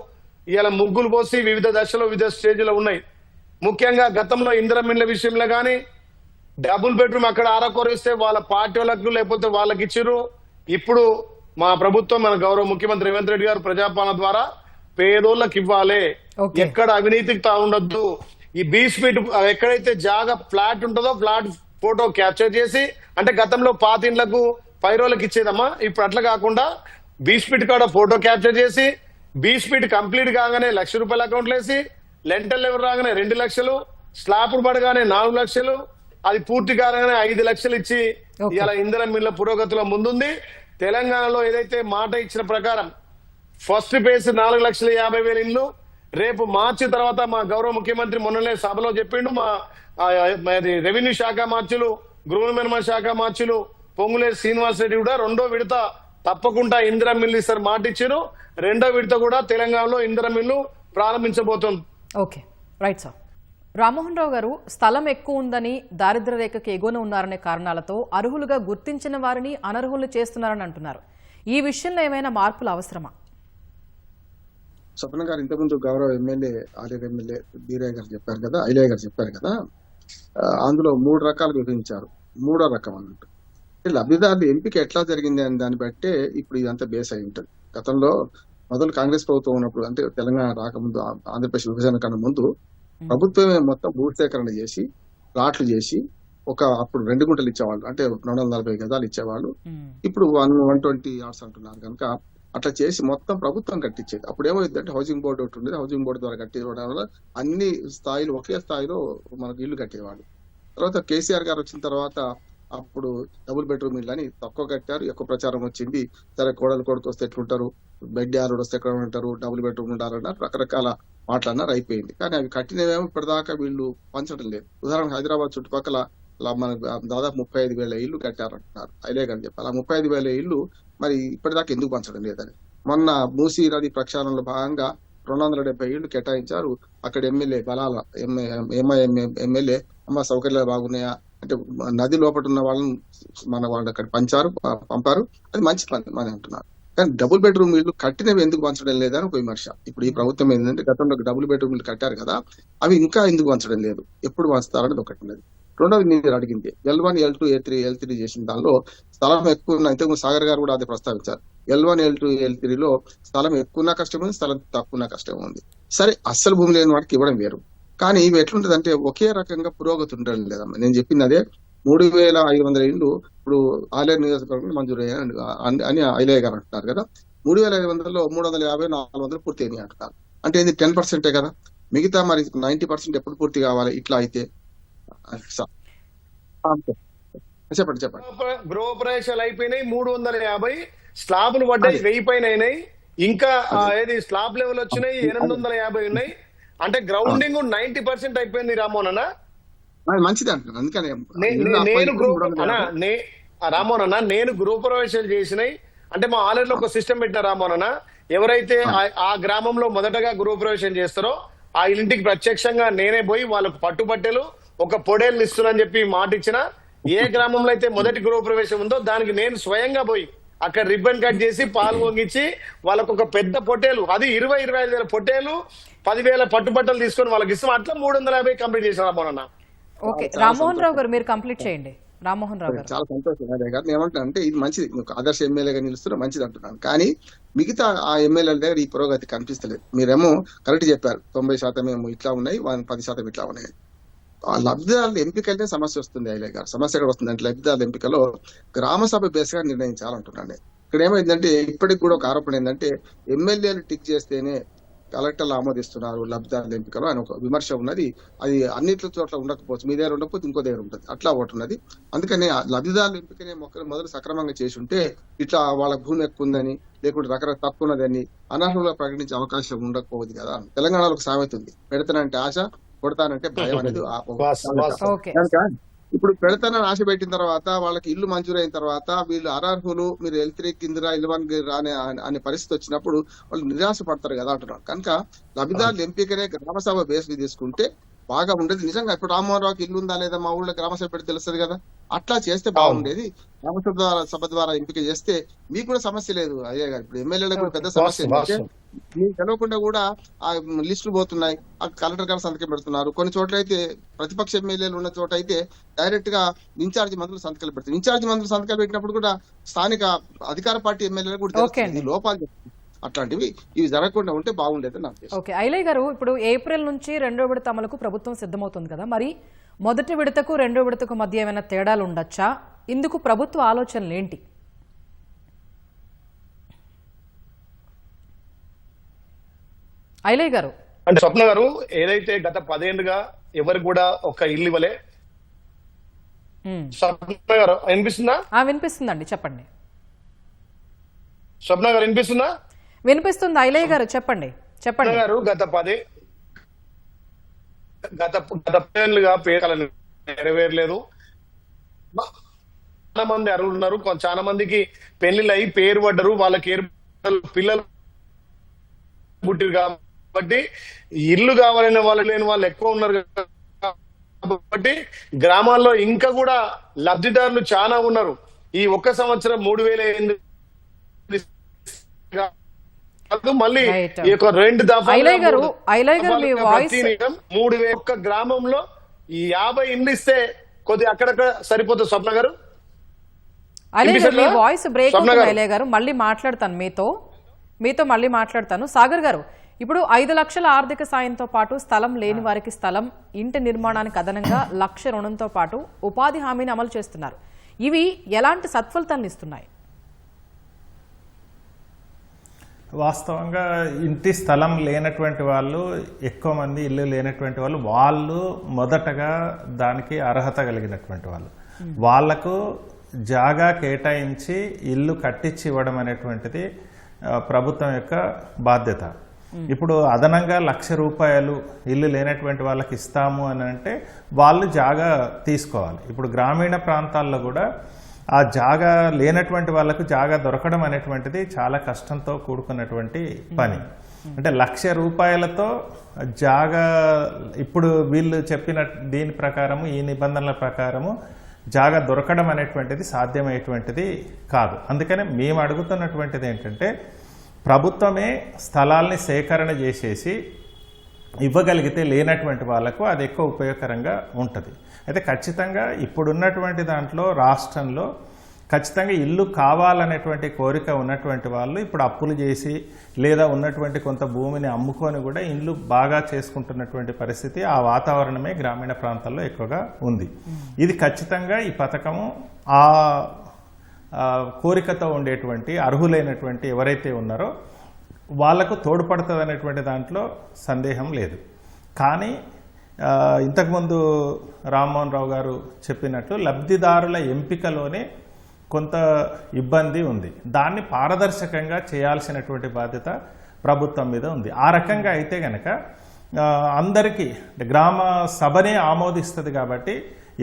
ఇలా ముగ్గులు పోసి వివిధ దశలో వివిధ స్టేజ్లో ఉన్నాయి. ముఖ్యంగా గతంలో ఇందిరమ్మ ఇండ్ల విషయంలో కానీ డబుల్ బెడ్రూమ్ అక్కడ ఆరకొరిస్తే వాళ్ళ పార్టీ వాళ్ళకు లేకపోతే వాళ్ళకి ఇచ్చిర్రు. ఇప్పుడు మా ప్రభుత్వం మన గౌరవ ముఖ్యమంత్రి రేవంత్ రెడ్డి గారు ప్రజాపాలన ద్వారా పేదోళ్ళకి ఇవ్వాలి. ఎక్కడ అవినీతికి తా ఉండొద్దు. ఈ 20 ఫీట్ ఎక్కడైతే జాగా ఫ్లాట్ ఉంటుందో ఫ్లాట్ ఫోటో క్యాప్చర్ చేసి, అంటే గతంలో పాత ఇండ్లకు పైరోళ్ళకి ఇచ్చేదమ్మా, ఇప్పుడు అట్లా కాకుండా 20 ఫీట్ కాడ ఫోటో క్యాప్చర్ చేసి 20 ఫీట్ కంప్లీట్ కాగానే ₹1,00,000 అకౌంట్లు వేసి, లెంటల్ లెవెల్ రాగానే 2 లక్షలు, స్లాబ్ పడగానే 4 లక్షలు, అది పూర్తి కాగానే 5 లక్షలు ఇచ్చి ఇలా ఇందిరమ్మ ఇళ్ల పురోగతిలో ముందుంది. తెలంగాణలో ఏదైతే మాట ఇచ్చిన ప్రకారం ఫస్ట్ ఫేజ్ 4,50,000 ఇండ్లు రేపు మార్చి తర్వాత మా గౌరవ ముఖ్యమంత్రి మొన్ననే సభలో చెప్పిండు. మా రెవెన్యూ శాఖ మార్చులు, గృహ నిర్మాణ శాఖ మార్చులు పొంగులేరు శ్రీనివాస్ రెడ్డి కూడా 2వ విడత తప్పకుండా ఇందిరమ్మ ఇల్లు ఇస్తారు మాట ఇచ్చారు. 2వ విడత కూడా తెలంగాణలో ఇందిరమ్మ ఇల్లు ప్రారంభించబోతోంది. Okay, right sir. Rammohan Rao garu, స్థలం ఎక్కువ ఉందని, దారిద్ర్య రేఖకి ఎగువన ఉన్నారనే కారణాలతో అర్హులుగా గుర్తించిన వారిని అనర్హులు చేస్తున్నారని అంటున్నారు. ఈ విషయంలో ఏమైనా మార్పులు అవసరమా? స్వప్న గారు ఇంతకుముందు గౌరవ ఎమ్మెల్యే ఆలేరు ఎమ్మెల్యే బీరయ్య గారు చెప్పారు కదా, ఐలయ్య గారు చెప్పారు కదా, అందులో 3 రకాలు విభజించారు. 3వ రకం అన్నట్టు లబ్ధిదారుల ఎంపిక ఎట్లా జరిగింది అని దాన్ని బట్టే ఇప్పుడు ఇదంతా బేస్ అయి ఉంటుంది. గతంలో మొదలు కాంగ్రెస్ ప్రభుత్వం ఉన్నప్పుడు, అంటే తెలంగాణ రాకముందు, ఆంధ్రప్రదేశ్ విభజన కన్నా ముందు ప్రభుత్వమే మొత్తం భూసేకరణ చేసి ప్లాట్లు చేసి అప్పుడు 2 గుంటలు ఇచ్చేవాళ్ళు, అంటే 240 గజాలు ఇచ్చేవాళ్ళు. ఇప్పుడు 120 యార్డ్స్ అంటున్నారు కనుక అట్లా చేసి మొత్తం ప్రభుత్వం కట్టించేది. అప్పుడు ఏమైందంటే హౌసింగ్ బోర్డు ఒకటి ఉండేది, హౌసింగ్ బోర్డు ద్వారా కట్టివ్వడం వల్ల అన్ని స్థాయిలు ఒకే స్థాయిలో మనకు ఇల్లు కట్టేవాళ్ళు. తర్వాత కేసీఆర్ గారు వచ్చిన తర్వాత అప్పుడు డబుల్ బెడ్రూమ్ ఇల్లు అని తక్కువ కట్టారు, ఎక్కువ ప్రచారం వచ్చింది. సరే కోడలు కొడుకు వస్తే ఎట్లుంటారు, బెడ్ యారుడు వస్తే ఎక్కడ ఉంటారు, డబుల్ బెడ్రూమ్ ఉండాలన్నారు, రకరకాల మాటలన్నారు, అయిపోయింది. కానీ అవి కట్టినవేమో ఇప్పటిదాకా వీళ్ళు పంచడం లేదు. ఉదాహరణకు హైదరాబాద్ చుట్టుపక్కల మనకు దాదాపు 35,000 ఇల్లు కట్టారంటున్నారు ఐలయ్య గారు చెప్పారు. ఆ 35,000 ఇల్లు మరి ఇప్పటిదాకా ఎందుకు పంచడం లేదని మొన్న మూసీ నది ప్రక్షాళనలో భాగంగా 270 ఇళ్లు కేటాయించారు. అక్కడ ఎమ్మెల్యే బలాల ఎమ్మెల్యే అమ్మ సౌకర్యాలు బాగున్నాయా అంటే నది లోపల ఉన్న వాళ్ళని మన వాళ్ళు అక్కడ పంపారు. అది మంచి పని అని అంటున్నారు. కానీ డబుల్ బెడ్రూమ్ ఇల్లు కట్టినవి ఎందుకు పంచడం లేదని ఒక విమర్శ. ఇప్పుడు ఈ ప్రభుత్వం ఏంటంటే గతంలో డబుల్ బెడ్రూమ్ ఇల్లు కట్టారు కదా, అవి ఇంకా ఎందుకు పంచడం లేదు, ఎప్పుడు పంచుతారనేది ఒకటి ఉన్నది. రెండోది మీరు అడిగింది L1, L2, L3 చేసిన దానిలో స్థలం ఎక్కువ ఉన్న, ఇంతకు సాగర్ గారు కూడా అదే ప్రస్తావించారు. L1, L2, L3లో స్థలం ఎక్కువ కష్టం ఉంది, స్థలం తక్కువ కష్టం ఉంది. సరే, అస్సలు భూమి లేని వాడికి ఇవ్వడం వేరు. కానీ ఇవి ఎట్లుంటది అంటే ఒకే రకంగా పురోగతి ఉండడం లేదమ్మా. నేను చెప్పింది అదే, 3,500 ఇళ్ళు ఇప్పుడు ఆలేరు నియోజకవర్గంలో మంజూరు అని ఐలయ్య గారు అంటున్నారు కదా. 3,500లో 350, 400 పూర్తి అయినాయి అంటున్నారు. అంటే ఇది 10% కదా. మిగతా మరి 90% ఎప్పుడు పూర్తి కావాలి ఇట్లా అయితే? చెప్పండి. గృహప్రవేశాలు అయిపోయినాయి, 350 స్లాబ్లు పడ్డాయి, 1000 పైన అయినాయి. ఇంకా ఏది స్లాబ్ లెవెల్ వచ్చినాయి 850 ఉన్నాయి. అంటే గ్రౌండింగ్ 90% అయిపోయింది రామోహన్ అన్న. మంచిది అంటున్నాను. అందుకని రామోహన్ అన్న, నేను గృహప్రవేశాలు చేసినాయి అంటే మా ఆలయంలో ఒక సిస్టమ్ పెట్టిన రామోహన్ అన్న. ఎవరైతే ఆ గ్రామంలో మొదటగా గృహప్రవేశం చేస్తారో ఆ ఇంటికి ప్రత్యక్షంగా నేనే పోయి వాళ్ళకు పట్టుబట్టెలు ఒక పొడేళ్ళు ఇస్తున్నాను చెప్పి మాట ఇచ్చిన. ఏ గ్రామంలో అయితే మొదటి గృహప్రవేశం ఉందో దానికి నేను స్వయంగా పోయి అక్కడ రిబ్బన్ కట్ చేసి పాలు పొంగించి వాళ్ళకు ఒక పెద్ద పొట్టేలు, అది 20-25 వేల పొట్టేలు, 10,000 పట్టుబట్టలు తీసుకొని వాళ్ళకి ఇస్తాం. అట్లా 350 కంప్లీట్ చేసిన రామోహన్ అన్న. ఓకే, రామ్మోహన్ రావు గారు మీరు కంప్లీట్ చేయండి. రామ్మోహన్ రావు గారు. చాలా సంతోషం గారు. ఏమంటా అంటే ఇది మంచిది, ఆదర్శ ఎమ్మెల్యేగా నిలుస్తున్నా మంచిది అంటున్నాను. కానీ మిగతా ఆ ఎమ్మెల్యేల దగ్గర ఈ పురోగతి కనిపిస్తలేదు. మీరేమో కరెక్ట్ చెప్పారు, 90% ఏమో ఇట్లా ఉన్నాయి, 10% ఇట్లా ఉన్నాయి. ఆ లబ్ధిదారుల ఎంపికలనే సమస్య వస్తుంది. ఐలయ్య గారు, సమస్య ఎక్కడ వస్తుంది అంటే లబ్ధిదారుల ఎంపికలో గ్రామ సభ బేస్ గా నిర్ణయించాలంటున్నాను. ఇక్కడ ఏమైందంటే ఇప్పటికి కూడా ఒక ఆరోపణ ఏంటంటే ఎమ్మెల్యేలు టిక్ చేస్తేనే కలెక్టర్లు ఆమోదిస్తున్నారు లబ్ధిదారుల ఎంపికలో అని ఒక విమర్శ ఉన్నది. అది అన్నింటి చోట్ల ఉండకపోవచ్చు, మీ దగ్గర ఉండకపోతే ఇంకో దగ్గర ఉంటుంది, అట్లా ఒకటి ఉన్నది. అందుకని లబ్ధిదారుల ఎంపికనే మొదలు సక్రమంగా చేసి ఉంటే ఇట్లా వాళ్ళ భూమి ఎక్కువ ఉందని లేకుంటే రకరకాల తక్కువ ఉన్నదని అనర్హులుగా ప్రకటించే అవకాశం ఉండకపోవద్దు కదా. తెలంగాణలో ఒక సామెత ఉంది, పెడతానంటే ఆశ, కొడతానంటే భయం అనేది. ఇప్పుడు పెడతానని ఆశ పెట్టిన తర్వాత వాళ్ళకి ఇల్లు మంజూరు అయిన తర్వాత వీళ్ళు అనర్హులు, మీరు L3 కింద L1 రాని అనే పరిస్థితి వచ్చినప్పుడు వాళ్ళు నిరాశ పడతారు కదా అంటున్నారు. కనుక లబ్ధిదారుల ఎంపికనే గ్రామ సభ బేస్ తీసుకుంటే బాగా ఉండేది. నిజంగా ఇప్పుడు రామ్మోహన్ రావుకి ఇల్లు ఉందా లేదా మా ఊళ్ళో గ్రామ సభ పెట్టి తెలుస్తుంది కదా, అట్లా చేస్తే బాగుండేది. గ్రామ సభ ద్వారా ఎంపిక చేస్తే మీకు కూడా సమస్య లేదు. అయ్యే గారు, ఇప్పుడు ఎమ్మెల్యేలకు పెద్ద సమస్య ఏంటంటే మీకు తెలవకుండా కూడా ఆ లిస్టులు పోతున్నాయి, ఆ కలెక్టర్ గారు సంతకం పెడుతున్నారు. కొన్ని చోట్ల అయితే ప్రతిపక్ష ఎమ్మెల్యేలు ఉన్న చోట అయితే డైరెక్ట్ గా ఇన్ఛార్జి మంత్రులు సంతకాలు పెడతారు. ఇన్ఛార్జి మంత్రులు సంతకాలు పెట్టినప్పుడు కూడా స్థానిక అధికార పార్టీ ఎమ్మెల్యేలు కూడా లోపాలు. అట్లాంటివి ఇవి జరగకుండా ఉంటే బాగుండేది నాకు. ఓకే, ఐలయ్య గారు, ఇప్పుడు ఏప్రిల్ నుంచి 2వ విడత అమలుకు ప్రభుత్వం సిద్ధమవుతుంది కదా, మరి మొదటి విడతకు 2వ విడతకు మధ్య ఏమైనా తేడాలు ఉండొచ్చా? ఇందుకు ప్రభుత్వ ఆలోచనలు ఏంటి? ఐలయ్య గారు. అంటే స్వప్న గారు, ఏదైతే గత 10 ఏళ్లుగా ఎవరు కూడా ఒక ఇల్లు ఇవ్వలే. స్వప్న గారు వినిపిస్తుందా? వినిపిస్తుందండి, చెప్పండి. స్వప్న గారు వినిపిస్తుందా? వినిపిస్తుంది ఐలయ్య గారు, చెప్పండి. గారు గత 10 ఏళ్ళుగా పేదలను నెరవేరలేదు. చాలా మంది అర్హులు ఉన్నారు, చాలా మందికి పెళ్లిళ్ళు అయి పేరు పడ్డరు, వాళ్ళకి పిల్లలు పుట్టిరు. కాబట్టి ఇల్లు కావాలనే వాళ్ళు లేని వాళ్ళు ఎక్కువ ఉన్నారు. కాబట్టి గ్రామాల్లో ఇంకా కూడా లబ్ధిదారులు చాలా ఉన్నారు. ఈ ఒక్క సంవత్సరం 3,000 మళ్ళీ ఈ యొక్క 2 3,000 ఒక్క గ్రామంలో ఈ 50 ఇండ్లు ఇస్తే కొద్ది అక్కడక్కడ సరిపోతుంది. స్వప్న గారు, మీ వాయిస్ బ్రేక్ అవుతుంది ఐలయ్య గారు. మళ్ళీ మాట్లాడతాను మీతో మళ్ళీ మాట్లాడతాను. సాగర్ గారు, ఇప్పుడు 5 లక్షల ఆర్థిక సాయంతో పాటు స్థలం లేని వారికి స్థలం, ఇంటి నిర్మాణానికి అదనంగా 1,00,000 రుణంతో పాటు ఉపాధి హామీని అమలు చేస్తున్నారు. ఇవి ఎలాంటి సత్ఫలితాలను ఇస్తున్నాయి? వాస్తవంగా ఇంటి స్థలం లేనటువంటి వాళ్ళు ఎక్కువ మంది, ఇల్లు లేనటువంటి వాళ్ళు మొదటగా దానికి అర్హత కలిగినటువంటి వాళ్ళు, వాళ్లకు జాగా కేటాయించి ఇల్లు కట్టించి ఇవ్వడం అనేటువంటిది ప్రభుత్వం యొక్క బాధ్యత. ఇప్పుడు అదనంగా 1,00,000 రూపాయలు ఇల్లు లేనటువంటి వాళ్ళకి ఇస్తాము అని అంటే వాళ్ళు జాగా తీసుకోవాలి. ఇప్పుడు గ్రామీణ ప్రాంతాల్లో కూడా ఆ జాగా లేనటువంటి వాళ్ళకు జాగా దొరకడం అనేటువంటిది చాలా కష్టంతో కూడుకున్నటువంటి పని. అంటే 1,00,000 రూపాయలతో జాగా ఇప్పుడు వీళ్ళు చెప్పిన దీని ప్రకారము, ఈ నిబంధనల ప్రకారము జాగా దొరకడం అనేటువంటిది సాధ్యమయ్యేటువంటిది కాదు. అందుకనే మేము అడుగుతున్నటువంటిది ఏంటంటే ప్రభుత్వమే స్థలాల్ని సేకరణ చేసేసి ఇవ్వగలిగితే లేనటువంటి వాళ్లకు అది ఎక్కువ ఉపయోగకరంగా ఉంటుంది. అయితే ఖచ్చితంగా ఇప్పుడున్నటువంటి దాంట్లో రాష్ట్రంలో ఖచ్చితంగా ఇల్లు కావాలనేటువంటి కోరిక ఉన్నటువంటి వాళ్ళు ఇప్పుడు అప్పులు చేసి లేదా ఉన్నటువంటి కొంత భూమిని అమ్ముకొని కూడా ఇల్లు బాగా చేసుకుంటున్నటువంటి పరిస్థితి, ఆ వాతావరణమే గ్రామీణ ప్రాంతాల్లో ఎక్కువగా ఉంది. ఇది ఖచ్చితంగా ఈ పథకము ఆ కోరికతో ఉండేటువంటి అర్హులైనటువంటి ఎవరైతే ఉన్నారో వాళ్లకు తోడ్పడుతుంది అనేటువంటి దాంట్లో సందేహం లేదు. కానీ ఇంతకుముందు రామ్మోహన్ రావు గారు చెప్పినట్లు లబ్ధిదారుల ఎంపికలోనే కొంత ఇబ్బంది ఉంది. దాన్ని పారదర్శకంగా చేయాల్సినటువంటి బాధ్యత ప్రభుత్వం మీద ఉంది. ఆ రకంగా అయితే గనక అందరికీ గ్రామ సభనే ఆమోదిస్తుంది కాబట్టి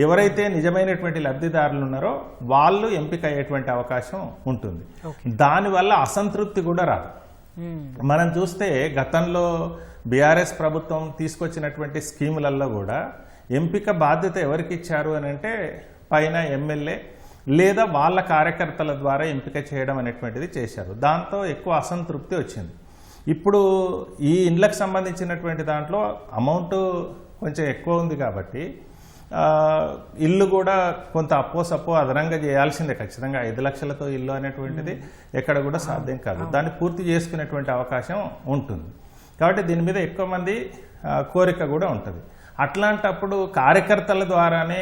ఎవరైతే నిజమైనటువంటి లబ్ధిదారులు ఉన్నారో వాళ్ళు ఎంపిక అయ్యేటువంటి అవకాశం ఉంటుంది. దానివల్ల అసంతృప్తి కూడా రాదు. మనం చూస్తే గతంలో బీఆర్ఎస్ ప్రభుత్వం తీసుకొచ్చినటువంటి స్కీములలో కూడా ఎంపిక బాధ్యత ఎవరికి ఇచ్చారు అని అంటే పైన ఎమ్మెల్యే లేదా వాళ్ళ కార్యకర్తల ద్వారా ఎంపిక చేయడం అనేటువంటిది చేశారు. దాంతో ఎక్కువ అసంతృప్తి వచ్చింది. ఇప్పుడు ఈ ఇండ్లకు సంబంధించినటువంటి దాంట్లో అమౌంట్ కొంచెం ఎక్కువ ఉంది కాబట్టి ఇల్లు కూడా కొంత అప్పో అదనంగా చేయాల్సిందే. ఖచ్చితంగా 5 లక్షలతో ఇల్లు అనేటువంటిది ఎక్కడ కూడా సాధ్యం కాదు. దాన్ని పూర్తి చేసుకునేటువంటి అవకాశం ఉంటుంది. కాబట్టి దీని మీద ఎక్కువ మంది కోరిక కూడా ఉంటుంది. అట్లాంటప్పుడు కార్యకర్తల ద్వారానే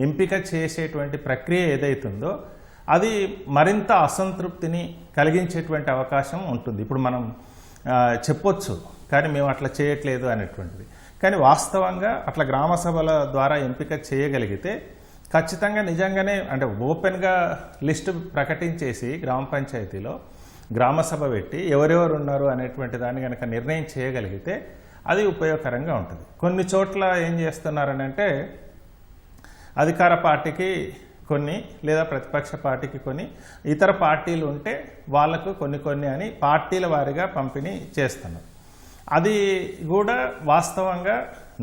ఎంపిక చేసేటువంటి ప్రక్రియ ఏదైతుందో అది మరింత అసంతృప్తిని కలిగించేటువంటి అవకాశం ఉంటుంది. ఇప్పుడు మనం చెప్పొచ్చు కానీ మేము అట్లా చేయట్లేదు అనేటువంటిది. కానీ వాస్తవంగా అట్లా గ్రామ సభల ద్వారా ఎంపిక చేయగలిగితే ఖచ్చితంగా నిజంగానే అంటే ఓపెన్గా లిస్టు ప్రకటించేసి గ్రామ పంచాయతీలో గ్రామ సభ పెట్టి ఎవరెవరు ఉన్నారు అనేటువంటి దాన్ని కనుక నిర్ణయం చేయగలిగితే అది ఉపయోగకరంగా ఉంటుంది. కొన్ని చోట్ల ఏం చేస్తున్నారని అంటే అధికార పార్టీకి కొన్ని లేదా ప్రతిపక్ష పార్టీకి కొన్ని, ఇతర పార్టీలు ఉంటే వాళ్లకు కొన్ని అని పార్టీల వారీగా పంపిణీ చేస్తున్నారు. అది కూడా వాస్తవంగా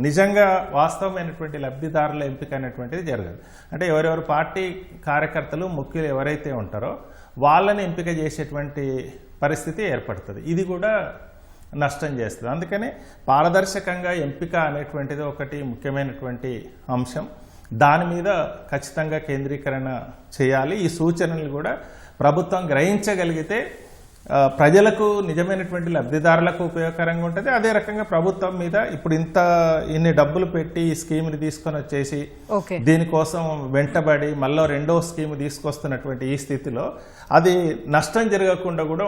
నిజంగా వాస్తవమైనటువంటి లబ్ధిదారుల ఎంపిక అనేటువంటిది జరగదు. అంటే ఎవరెవరు పార్టీ కార్యకర్తలు ముఖ్యులు ఎవరైతే ఉంటారో వాళ్ళని ఎంపిక చేసేటువంటి పరిస్థితి ఏర్పడుతుంది. ఇది కూడా నష్టం చేస్తుంది. అందుకనే పారదర్శకంగా ఎంపిక అనేటువంటిది ఒకటి ముఖ్యమైనటువంటి అంశం. దాని మీద ఖచ్చితంగా కేంద్రీకరణ చేయాలి. ఈ సూచనలు కూడా ప్రభుత్వం గ్రహించగలిగితే ప్రజలకు నిజమైనటువంటి లబ్ధిదారులకు ఉపయోగకరంగా ఉంటుంది. అదే రకంగా ప్రభుత్వం మీద ఇప్పుడు ఇన్ని డబ్బులు పెట్టి ఈ స్కీమ్ని తీసుకొని వచ్చేసి దీనికోసం వెంటబడి మళ్ళీ రెండో స్కీమ్ తీసుకొస్తున్నటువంటి ఈ స్థితిలో అది నష్టం జరగకుండా కూడా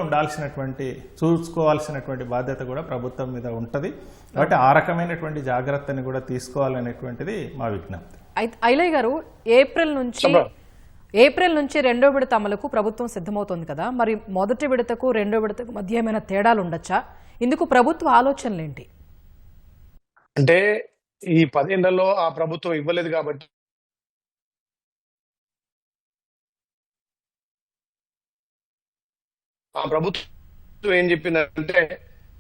చూసుకోవాల్సినటువంటి బాధ్యత కూడా ప్రభుత్వం మీద ఉంటుంది. కాబట్టి ఆ రకమైనటువంటి జాగ్రత్తని కూడా తీసుకోవాలనేటువంటిది మా విజ్ఞప్తి. ఐలయ్య గారు, ఏప్రిల్ నుంచి రెండో విడత అమలుకు ప్రభుత్వం సిద్ధమవుతోంది కదా, మరి మొదటి విడతకు రెండో విడతకు మధ్య ఏమైనా తేడాలు ఉండొచ్చా? ఇందుకు ప్రభుత్వ ఆలోచనలు ఏంటి? అంటే ఈ 10 ఏళ్లలో ఆ ప్రభుత్వం ఇవ్వలేదు కాబట్టి ఆ ప్రభుత్వం ఏం చెప్పిందంటే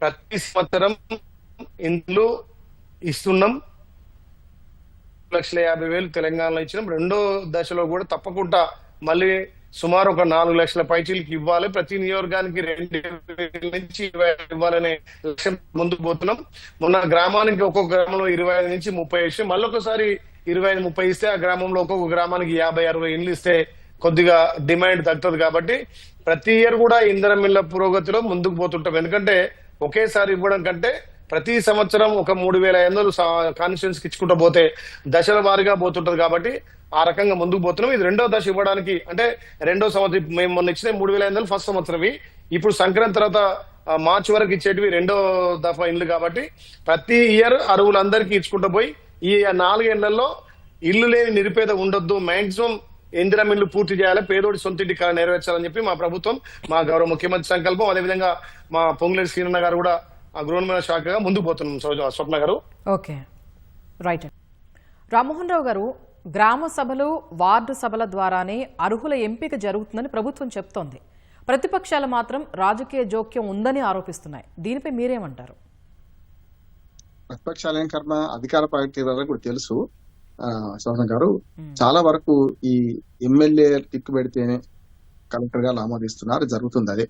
ప్రతి సంవత్సరం ఇండ్లు ఇస్తున్నాం, 1,50,000 తెలంగాణలో ఇచ్చినాం. రెండో దశలో కూడా తప్పకుండా మళ్ళీ సుమారు ఒక 4 లక్షల పైచీలకి ఇవ్వాలి. ప్రతి నియోజకవర్గానికి 2,000 నుంచి 20 ఇవ్వాలనే లక్ష్యం ముందుకు పోతున్నాం. మొన్న గ్రామానికి ఒక్కొక్క గ్రామంలో 25 నుంచి 30 ఇస్తే మళ్ళీ ఒకసారి 25-30 ఇస్తే ఆ గ్రామంలో ఒక్కొక్క గ్రామానికి 50-60 ఇండ్లు ఇస్తే కొద్దిగా డిమాండ్ తగ్గుతుంది. కాబట్టి ప్రతి ఇయర్ కూడా ఇందిరమ్మ ఇళ్ల పురోగతిలో ముందుకు పోతుంటాం. ఎందుకంటే ఒకేసారి ఇవ్వడం కంటే ప్రతి సంవత్సరం ఒక 3,500 కాన్స్టిట్యూన్సీకి ఇచ్చుకుంటూ పోతే దశల వారీగా పోతుంటది. కాబట్టి ఆ రకంగా ముందుకు పోతున్నాం. ఇది రెండో దశ ఇవ్వడానికి అంటే రెండో సంవత్సరం మేము మొన్న ఇచ్చిన 3,500 ఫస్ట్ సంవత్సరం, ఇప్పుడు సంక్రాంతి తర్వాత మార్చి వరకు ఇచ్చేటివి రెండో దఫా ఇండ్లు. కాబట్టి ప్రతి ఇయర్ అరువులందరికీ ఇచ్చుకుంటూ పోయి ఈ 4 ఏళ్లలో ఇల్లు లేని నిరుపేద ఉండొద్దు, మాక్సిమం ఇందిరమ్మ ఇల్లు పూర్తి చేయాలి, పేదోడి సొంతింటి కళ నెరవేర్చాలని చెప్పి మా ప్రభుత్వం, మా గౌరవ ముఖ్యమంత్రి సంకల్పం. అదేవిధంగా మా పొంగులేటి శ్రీనన్న గారు కూడా ఆ గృహ శాఖగా ముందుకు పోతున్నాం. స్వప్న గారు. Okay, right. రామ్మోహన్ రావు గారు, గ్రామ సభలు వార్డు సభల ద్వారానే అర్హుల ఎంపిక జరుగుతుందని ప్రభుత్వం చెప్తోంది. ప్రతిపక్షాలు మాత్రం రాజకీయ జోక్యం ఉందని ఆరోపిస్తున్నాయి. దీనిపై మీరేమంటారు? ప్రతిపక్షాలు ఏం కర్మ, అధికార పార్టీ వాళ్ళకు కూడా తెలుసు శోభన్ గారు, చాలా వరకు ఈ ఎమ్మెల్యే టిక్ పెడితేనే కలెక్టర్ గారు ఆమోదిస్తున్నారు, జరుగుతుంది అదే.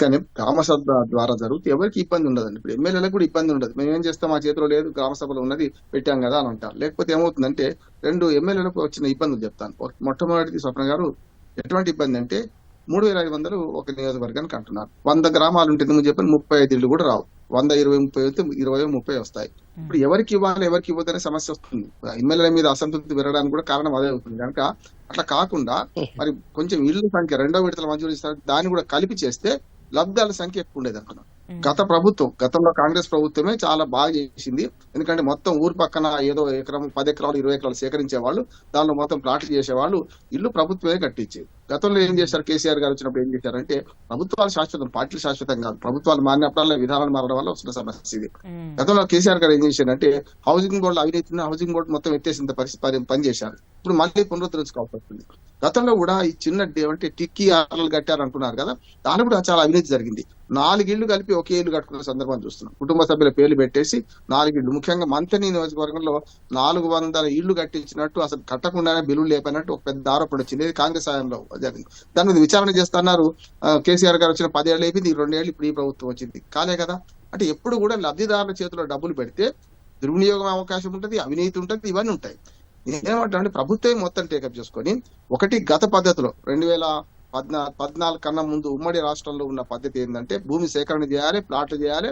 కానీ గ్రామ సభ ద్వారా జరిగితే ఎవరికి ఇబ్బంది ఉండదండి. ఇప్పుడు ఎమ్మెల్యేలకు కూడా ఇబ్బంది ఉండదు. మేము ఏం చేస్తాం, మా చేతిలో లేదు, గ్రామ సభలో ఉన్నది పెట్టాం కదా అని అంటారు. లేకపోతే ఏమవుతుందంటే 2 ఎమ్మెల్యేలకు వచ్చిన ఇబ్బందులు చెప్తాను. మొట్టమొదటిది స్వప్న గారు, ఎటువంటి ఇబ్బంది అంటే 3500 ఒక నియోజకవర్గానికి అంటున్నారు. 100 గ్రామాలు ఉంటుంది, నువ్వు చెప్పిన 35 ఇళ్ళు కూడా రావు. 100, 20, 30 అయితే 20, 30 వస్తాయి. ఇప్పుడు ఎవరికి ఇవ్వాలి, ఎవరికి ఇవ్వదనే సమస్య వస్తుంది. ఎమ్మెల్యేల మీద అసంతృప్తి పెరగడానికి కూడా కారణం అదే అవుతుంది. కనుక అట్లా కాకుండా మరి కొంచెం ఇళ్ల సంఖ్య 2వ విడతల మంజూరు ఇస్తారు, దాన్ని కూడా కలిపి చేస్తే లబ్ధాల సంఖ్య ఎక్కువ ఉండేది అంటున్నాను. గతంలో కాంగ్రెస్ ప్రభుత్వమే చాలా బాగా చేసింది. ఎందుకంటే మొత్తం ఊరు పక్కన ఏదో ఎకరం 10 ఎకరాలు 20 ఎకరాలు సేకరించే వాళ్ళు, దానిలో మొత్తం ప్లాట్లు చేసేవాళ్ళు, ఇల్లు ప్రభుత్వమే కట్టించేది. గతంలో ఏం చేశారు, కేసీఆర్ గారు వచ్చినప్పుడు ఏం చేశారంటే, ప్రభుత్వాలు శాశ్వతం, పార్టీలు శాశ్వతం కాదు. ప్రభుత్వాలు మారినప్పుడల్లా విధానాలు మారడం వల్ల వస్తున్న సమస్య ఇది. గతంలో కేసీఆర్ గారు ఏం చేశారంటే, హౌసింగ్ బోర్డు అవినీతిని హౌసింగ్ బోర్డు మొత్తం ఎత్తేసిన పరిస్థితి పనిచేశారు. ఇప్పుడు మళ్ళీ పునరుద్ధరించుకోవాల్సి వస్తుంది. గతంలో కూడా ఈ చిన్న అంటే టిక్కీ ఆటలు కట్టారు అంటున్నారు కదా, దాని కూడా చాలా అవినీతి జరిగింది. 4 ఇళ్లు కలిపి ఒకే ఇల్లు కట్టుకున్న సందర్భం చూస్తున్నాం. కుటుంబ సభ్యుల పేర్లు పెట్టేసి 4 ఇళ్లు, ముఖ్యంగా మంతని నియోజకవర్గంలో 400 ఇళ్లు కట్టించినట్టు, అసలు కట్టకుండానే బిల్లులు లేపనట్టు ఒక పెద్ద ఆరోపణ వచ్చింది. ఇది కాంగ్రెస్ హయాంలో జరిగింది. దాని మీద విచారణ చేస్తున్నారు. కేసీఆర్ గారు వచ్చిన 10 ఏళ్ళు అయిపోయింది, 2 ఏళ్ళు ఇప్పుడు ఈ ప్రభుత్వం వచ్చింది, కాలే కదా. అంటే ఎప్పుడు కూడా లబ్ధిదారుల చేతిలో డబ్బులు పెడితే దుర్వినియోగం అవకాశం ఉంటుంది, అవినీతి ఉంటుంది, ఇవన్నీ ఉంటాయి. నేనేమంటానంటే ప్రభుత్వం మొత్తం టేకప్ చేసుకొని, ఒకటి గత పద్ధతిలో 2014 కన్నా ముందు ఉమ్మడి రాష్ట్రంలో ఉన్న పద్ధతి ఏంటంటే, భూమి సేకరణ చేయాలి, ప్లాట్లు చేయాలి,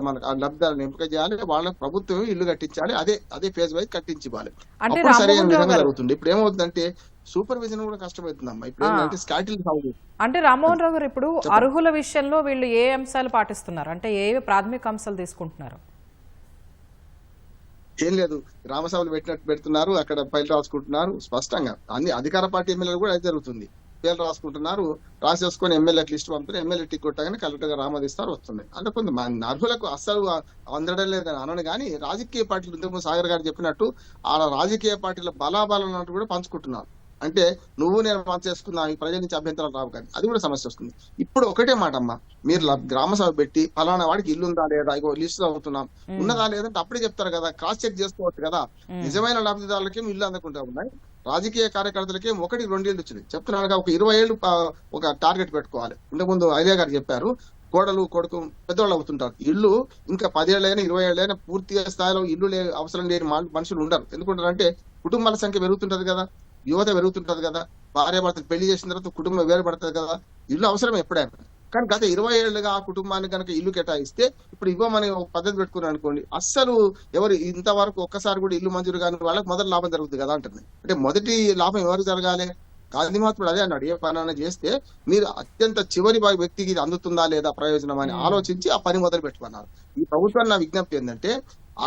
మనకు లబ్ధిదారులను ఎంపిక చేయాలి, వాళ్ళకి ప్రభుత్వం ఇల్లు కట్టించాలి, అదే ఫేజ్ వైజ్ కట్టించాలి. అప్పుడు సరైన విధంగా జరుగుతుంది. ఇప్పుడు ఏమవుతుందంటే సూపర్విజన్ కూడా కష్టమవుతుందమ్మా. ఇప్పుడు ఏంటంటే స్కాటిల్ సాగు. అంటే రామ్మోహన్ రావు గారు, ఇప్పుడు అర్హుల విషయంలో వీళ్ళు ఏ అంశాలు పాటిస్తున్నారు, అంటే ఏ ప్రాథమిక అంశాలు తీసుకుంటున్నారు? ఏం లేదు, గ్రామసభలు పెట్టినట్టు పెడుతున్నారు, అక్కడ ఫైల్ రాసుకుంటున్నారు. స్పష్టంగా అన్ని అధికార పార్టీ ఎమ్మెల్యేలు కూడా అది జరుగుతుంది. పేర్లు రాసుకుంటున్నారు, రాసేసుకొని ఎమ్మెల్యేకి లిస్ట్ పంపుతారు, ఎమ్మెల్యే టిక్ కొట్టగానే కలెక్టర్ గారు ఆమోదిస్తారు, వస్తుంది. అంటే కొంత అర్హులకు అస్సలు అందడం లేదని అనను. కానీ రాజకీయ పార్టీలు, ఇంతకుముందు సాగర్ గారు చెప్పినట్టు, ఆ రాజకీయ పార్టీల బలాబలం కూడా పంచుకుంటున్నారు. అంటే నువ్వు నేను పనిచేసుకున్నా, ఈ ప్రజల నుంచి అభ్యంతరాలు రావు, కానీ అది కూడా సమస్య వస్తుంది. ఇప్పుడు ఒకటే మాట అమ్మా, మీరు గ్రామ సభ పెట్టి ఫలానా వాడికి ఇల్లు ఉందా లేదా, ఇగో లిస్ట్ అవుతున్నాం, ఉన్నదా లేదంటే అప్పుడే చెప్తారు కదా, క్రాస్ చెక్ చేసుకోవచ్చు కదా. నిజమైన లబ్ధిదారులకి ఇల్లు అందకుండా ఉన్నాయి, రాజకీయ కార్యకర్తలకి 1-2 ఏళ్ళు వచ్చింది. చెప్తున్నాను, ఒక 20 ఏళ్ళు ఒక టార్గెట్ పెట్టుకోవాలి. ఇంతకుముందు అజయ్ గారు చెప్పారు, కోడలు కొడుకు పెద్దవాళ్ళు అవుతుంటారు, ఇల్లు ఇంకా 10 ఏళ్ళైనా 20 ఏళ్ళైనా పూర్తి స్థాయిలో ఇల్లు అవసరం లేని మనుషులు ఉండరు. ఎందుకంటారంటే కుటుంబాల సంఖ్య పెరుగుతుంటది కదా, యువత పెరుగుతుంటది కదా, భార్యాభర్తలు పెళ్లి చేసిన తర్వాత కుటుంబం వేరుపడుతుంది కదా, ఇల్లు అవసరం ఎప్పుడైనా. కానీ గత 20 ఏళ్ళుగా ఆ కుటుంబానికి కనుక ఇల్లు కేటాయిస్తే, ఇప్పుడు ఇవ్వమని ఒక పద్ధతి పెట్టుకున్నాను అనుకోండి, అస్సలు ఎవరు ఇంతవరకు ఒక్కసారి కూడా ఇల్లు మంజూరు కానీ వాళ్ళకి మొదటి లాభం జరుగుతుంది కదా అంటుంది. అంటే మొదటి లాభం ఎవరికి జరగాలి? గాంధీ మహాత్ముడు అదే అన్నాడు, ఏ పని చేస్తే మీరు అత్యంత చివరి వ్యక్తికి ఇది అందుతుందా లేదా ప్రయోజనం అని ఆలోచించి ఆ పని మొదలు పెట్టుకున్నారు. ఈ ప్రభుత్వాన్ని నా విజ్ఞప్తి ఏంటంటే,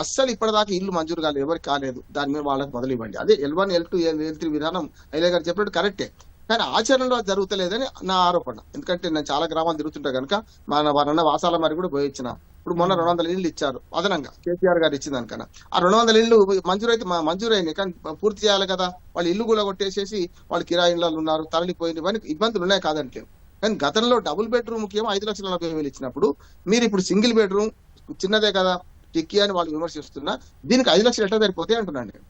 అస్సలు ఇప్పటిదాకా ఇల్లు మంజూరు కాలేదు, ఎవరికి కాలేదు, దాని మీద వాళ్ళకి మొదలు ఇవ్వండి. అదే L1, L2, L3 విధానం అయ్యే గారు చెప్పినట్టు కరెక్టే, కానీ ఆచరణలో జరుగుతలేదని నా ఆరోపణ. ఎందుకంటే నేను చాలా గ్రామాలు తిరుగుతుంటా కనుక, మన వాసాల మరి కూడా పోయించిన. ఇప్పుడు మొన్న 200 ఇళ్ళు ఇచ్చారు అదనంగా, కేసీఆర్ గారు ఇచ్చిన దానికన్నా. ఆ 200 ఇళ్ళు మంజూరైనాయి, కానీ పూర్తి చేయాలి కదా. వాళ్ళు ఇల్లు కూడా కొట్టేసేసి వాళ్ళు కిరాయి ఇళ్ళు ఉన్నారు, తరలిపోయింది, ఇవన్నీ ఇబ్బందులు ఉన్నాయి కాదంటలేవు. కానీ గతంలో డబుల్ బెడ్రూమ్ ముఖ్యం 5,40,000 ఇచ్చినప్పుడు, మీరు ఇప్పుడు సింగిల్ బెడ్రూమ్ చిన్నదే కదా టిక్కీ అని వాళ్ళు విమర్శిస్తున్నా, దీనికి 5 లక్షలు ఎట్లా సరిపోతాయి అంటున్నాను నేను.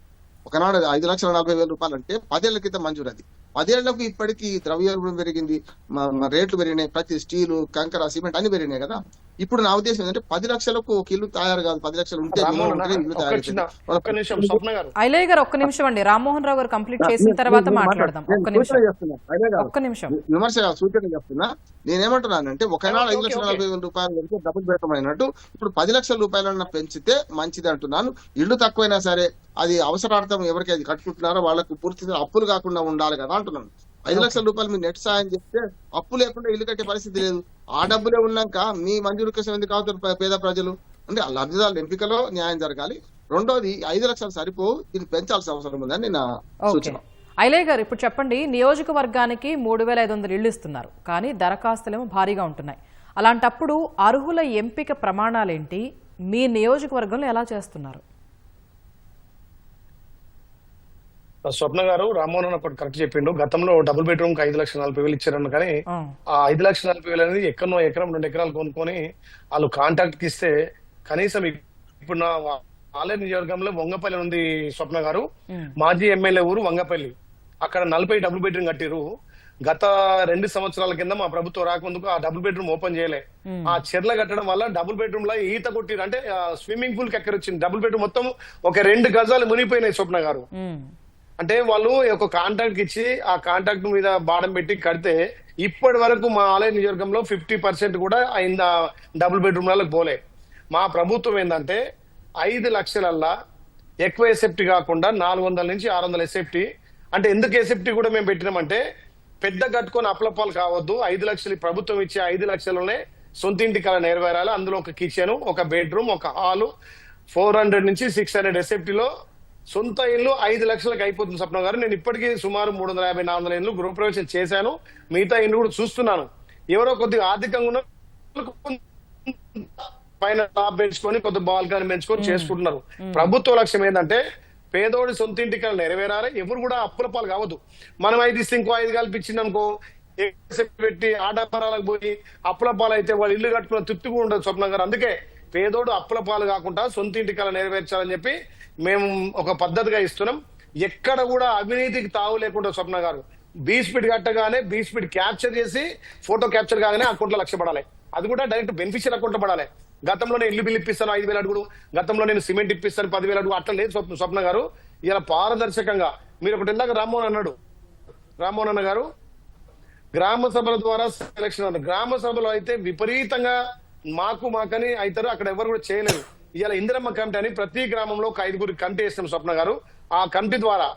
ఒకనాడు 5,40,000 రూపాయలు అంటే 10 ఏళ్ల క్రితం మంజూరు. అది 10 ఏళ్లకు ఇప్పటికీ ద్రవ్యోల్బణం పెరిగింది, రేట్లు పెరిగినాయి, ప్రతి స్టీలు, కంకర, సిమెంట్ అన్ని పెరిగినాయి కదా. ఇప్పుడు నా ఉద్దేశం ఏంటంటే 10 లక్షలకు ఒక ఇల్లు తయారు కాదు, 10 లక్షలు ఉంటే ఇల్లు తయారు. ఐలయ్య గారు ఒక్క నిమిషం అండి, రామ్మోహన్ రావు గారు కంప్లీట్ చేసిన తర్వాత మాట్లాడదాం. ఒక్క నిమిషం విమర్శ సూచన చెప్తున్నా. నేనేమంటున్నానంటే, ఒకనాడు 5,40,000 రూపాయలు వరకు డబ్బులు పెట్టమైనట్టు ఇప్పుడు 10 లక్షల రూపాయలన్నా పెంచితే మంచిది అంటున్నాను. ఇల్లు తక్కువైనా సరే అది అవసరార్థం ఎవరికి అది కట్టుకుంటున్నారో వాళ్ళకు పూర్తిగా అప్పులు కాకుండా ఉండాలి కదా అంటున్నాను. 5 లక్షల రూపాయలు మీరు నెట్ సాయం చేస్తే అప్పు లేకుండా ఇల్లు కట్టే పరిస్థితి లేదు. ఆ డబ్బులే ఉన్నాక మీ మంజూరు కోసం ఎందుకు అవుతారు పేద ప్రజలు? అంటే లబ్ధిదారుల ఎంపికలో న్యాయం జరగాలి. రెండోది 5 లక్షలు సరిపోవు, దీన్ని పెంచాల్సిన అవసరం ఉందని నా సూచన. ఐలయ్య గారు, ఇప్పుడు చెప్పండి, నియోజకవర్గానికి 3,500 ఇళ్లు ఇస్తున్నారు, కానీ దరఖాస్తులేమో భారీగా ఉంటున్నాయి. అలాంటప్పుడు అర్హుల ఎంపిక ప్రమాణాలేంటి, మీ నియోజకవర్గంలో ఎలా చేస్తున్నారు? స్వప్న గారు, రామ్మోహన్ ఒకటి కరెక్ట్ చెప్పిండు. గతంలో డబుల్ బెడ్రూమ్ కి 5,40,000 ఇచ్చారన్న, కానీ ఆ 5,40,000 అనేది ఎక్కడో 1 ఎకరం 2 ఎకరాలు కొనుక్కొని వాళ్ళు కాంట్రాక్ట్ కి ఇస్తే, కనీసం ఇప్పుడు ఆలేరు నియోజకవర్గంలో వంగపల్లి ఉంది స్వప్న గారు, మాజీ ఎమ్మెల్యే ఊరు వంగపల్లి. అక్కడ 40 డబుల్ బెడ్రూమ్ కట్టిరు. గత 2 సంవత్సరాల కింద మా ప్రభుత్వం రాకముందుకు ఆ డబుల్ బెడ్రూమ్ ఓపెన్ చేయలే. ఆ చెర్ల కట్టడం వల్ల డబుల్ బెడ్రూమ్ లో ఈత కొట్టిరు, అంటే స్విమ్మింగ్ పూల్ కి ఎక్కడ వచ్చింది. డబుల్ బెడ్రూమ్ మొత్తం ఒక 2 గజాలు మునిగిపోయినాయి స్వప్న గారు. అంటే వాళ్ళు ఒక కాంట్రాక్ట్ ఇచ్చి ఆ కాంట్రాక్ట్ మీద బాడం పెట్టి కడితే ఇప్పటి వరకు మా ఆలయ నియోజకవర్గంలో 50% కూడా అయింది డబుల్ బెడ్రూమ్లకు పోలే. మా ప్రభుత్వం ఏంటంటే 5 లక్షలల్లా ఎక్కువ ఎసెప్టీ కాకుండా 400 నుంచి 600 ఎసెప్టీ. అంటే ఎందుకు ఎసెప్టీ కూడా మేము పెట్టినామంటే పెద్ద కట్టుకొని అప్లపాలు కావద్దు. 5 లక్షలు ప్రభుత్వం ఇచ్చే 5 లక్షలనే సొంత ఇంటి కళ నెరవేరాలి. అందులో ఒక కిచెన్, ఒక బెడ్రూమ్, ఒక హాలు, 400 నుంచి 600 ఎసెప్టీలో సొంత ఇల్లు 5 లక్షలకు అయిపోతుంది స్వప్న గారు. నేను ఇప్పటికీ సుమారు 350-400 ఇళ్ళు గృహప్రవేశం చేశాను. మిగతా ఇల్లు కూడా చూస్తున్నాను. ఎవరో కొద్దిగా ఆర్థికంగా పైన టాప్ పెంచుకొని కొద్ది బాల్కనీ పెంచుకొని చేసుకుంటున్నారు. ప్రభుత్వ లక్ష్యం ఏంటంటే పేదోడి సొంత ఇంటికి నెరవేరాలి. ఎవరు కూడా అప్పుల పాలు కావద్దు. మనం 5 ఇస్తే ఇంకో 5 కల్పించిందనుకో పెట్టి ఆడంబరాలకు పోయి అప్పుల పాలు అయితే వాళ్ళు ఇల్లు కట్టుకున్న తృప్తి కూడా ఉండదు స్వప్న గారు. అందుకే పేదోడు అప్పుల పాలు కాకుండా సొంత ఇంటికి నెరవేర్చాలని చెప్పి మేము ఒక పద్ధతిగా ఇస్తున్నాం. ఎక్కడ కూడా అవినీతికి తావు లేకుండా స్వప్న గారు బీ-స్పీడ్ కట్టగానే బీ-స్పీడ్ క్యాప్చర్ చేసి ఫోటో క్యాప్చర్ కాగానే అకౌంట్లో 1,00,000 పడాలి. అది కూడా డైరెక్ట్ బెనిఫిషియల్ అకౌంట్ పడాలి. గతంలో నేను ఇల్లు బిల్లు ఇప్పిస్తాను 5,000 అడుగులు, గతంలో నేను సిమెంట్ ఇప్పిస్తాను 10,000 అడుగు, అట్లా లేదు స్వప్న గారు. ఇలా పారదర్శకంగా మీరు ఒకటి ఇందాక రామ్మోహన్ అన్న గారు గ్రామ సభల ద్వారా సెలక్షన్ అన్నారు. గ్రామ సభలో అయితే విపరీతంగా మాకని అవుతారు, అక్కడ ఎవరు కూడా చేయలేరు. ఇవాళ ఇందిరమ్మ కమిటీ అని ప్రతి గ్రామంలో ఒక 5 కమిటీ వేస్తాం స్వప్న గారు. ఆ కమిటీ ద్వారా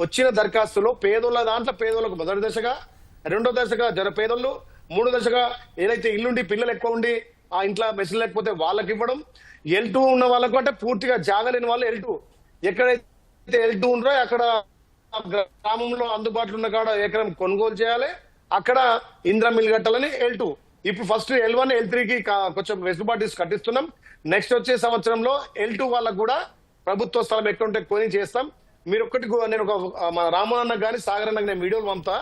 వచ్చిన దరఖాస్తులో పేదోళ్ళ దాంట్లో పేదోళ్ళకు మొదటి దశగా, 2వ దశగా జర పేదోళ్ళు, 3వ దశగా ఏదైతే ఇల్లుండి పిల్లలు ఎక్కువ ఉండి ఆ ఇంట్లో మెషిన్ లేకపోతే వాళ్ళకి ఇవ్వడం, L2 ఉన్న వాళ్ళకు అంటే పూర్తిగా జాగలేని వాళ్ళు L2, ఎక్కడైతే L2 ఉందో అక్కడ గ్రామంలో అందుబాటులో ఉన్న కాడ ఎకరం కొనుగోలు చేయాలి, అక్కడ ఇందిరా మిల్ కట్టాలని L2. ఇప్పుడు ఫస్ట్ L1 L3కి కొంచెం వెసులుబాటు కట్టిస్తున్నాం. నెక్స్ట్ వచ్చే సంవత్సరంలో L2 వాళ్ళకు కూడా ప్రభుత్వ స్థలం ఎక్కడ ఉంటే కొని చేస్తాం. మీరు ఒక్కటి, నేను ఒక మా రామోహన్ అన్న కానీ సాగర్ అన్నకు నేను వీడియోలు పంపుతా.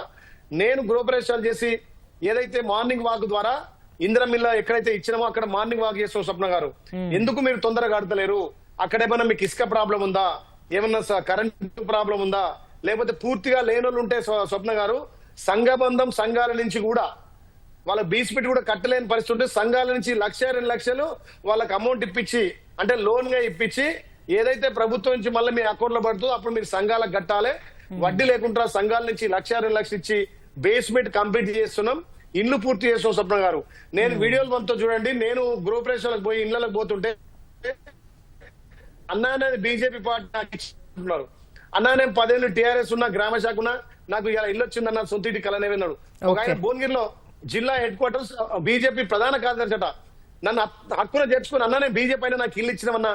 నేను గృహప్రవేశాలు చేసి ఏదైతే మార్నింగ్ వాక్ ద్వారా ఇందిరా మిల్ల ఎక్కడైతే ఇచ్చినామో అక్కడ మార్నింగ్ వాక్ చేస్తాం స్వప్న గారు. ఎందుకు మీరు తొందరగా కడతలేరు? అక్కడ ఏమైనా మీకు ఇసుక ప్రాబ్లం ఉందా, ఏమన్నా కరెంట్ ప్రాబ్లం ఉందా, లేకపోతే పూర్తిగా లేనోళ్ళు ఉంటే స్వప్న గారు సంఘబంధం సంఘాల నుంచి కూడా వాళ్ళ బీ-స్పీడ్ కూడా కట్టలేని పరిస్థితి ఉంటే సంఘాల నుంచి 1,00,000-2 లక్షలు వాళ్ళకి అమౌంట్ ఇప్పించి, అంటే లోన్ గా ఇప్పించి ఏదైతే ప్రభుత్వం నుంచి మళ్ళీ మీ అకౌంట్ లో పడుతుందో అప్పుడు మీరు సంఘాలకు కట్టాలి. వడ్డీ లేకుండా సంఘాల నుంచి 1,00,000-2 లక్షలు ఇచ్చి బేస్మెంట్ కంప్లీట్ చేస్తున్నాం, ఇల్లు పూర్తి చేస్తున్నాం స్వప్న గారు. నేను వీడియోలు పంపుతో చూడండి. నేను గృహప్రవేశాలకు పోయి ఇళ్లకు పోతుంటే అన్నా అనేది బీజేపీ పార్టీ నాకు ఇచ్చిన్నారు, అన్నా నేను 10 ఏళ్ళు టీఆర్ఎస్ ఉన్నా గ్రామ శాఖ ఉన్నా నాకు ఇలా ఇల్లు వచ్చిందన్న సొంత ఇంటి కలనేవిన్నాడు. ఒక ఆయన భువనగిరిలో జిల్లా హెడ్ క్వార్టర్స్ బీజేపీ ప్రధాన కార్యదర్శి అట, నన్ను హక్కున చేర్చుకుని అన్నా నేను బీజేపీ అయినా నాకు ఇల్లు ఇచ్చినామన్నా.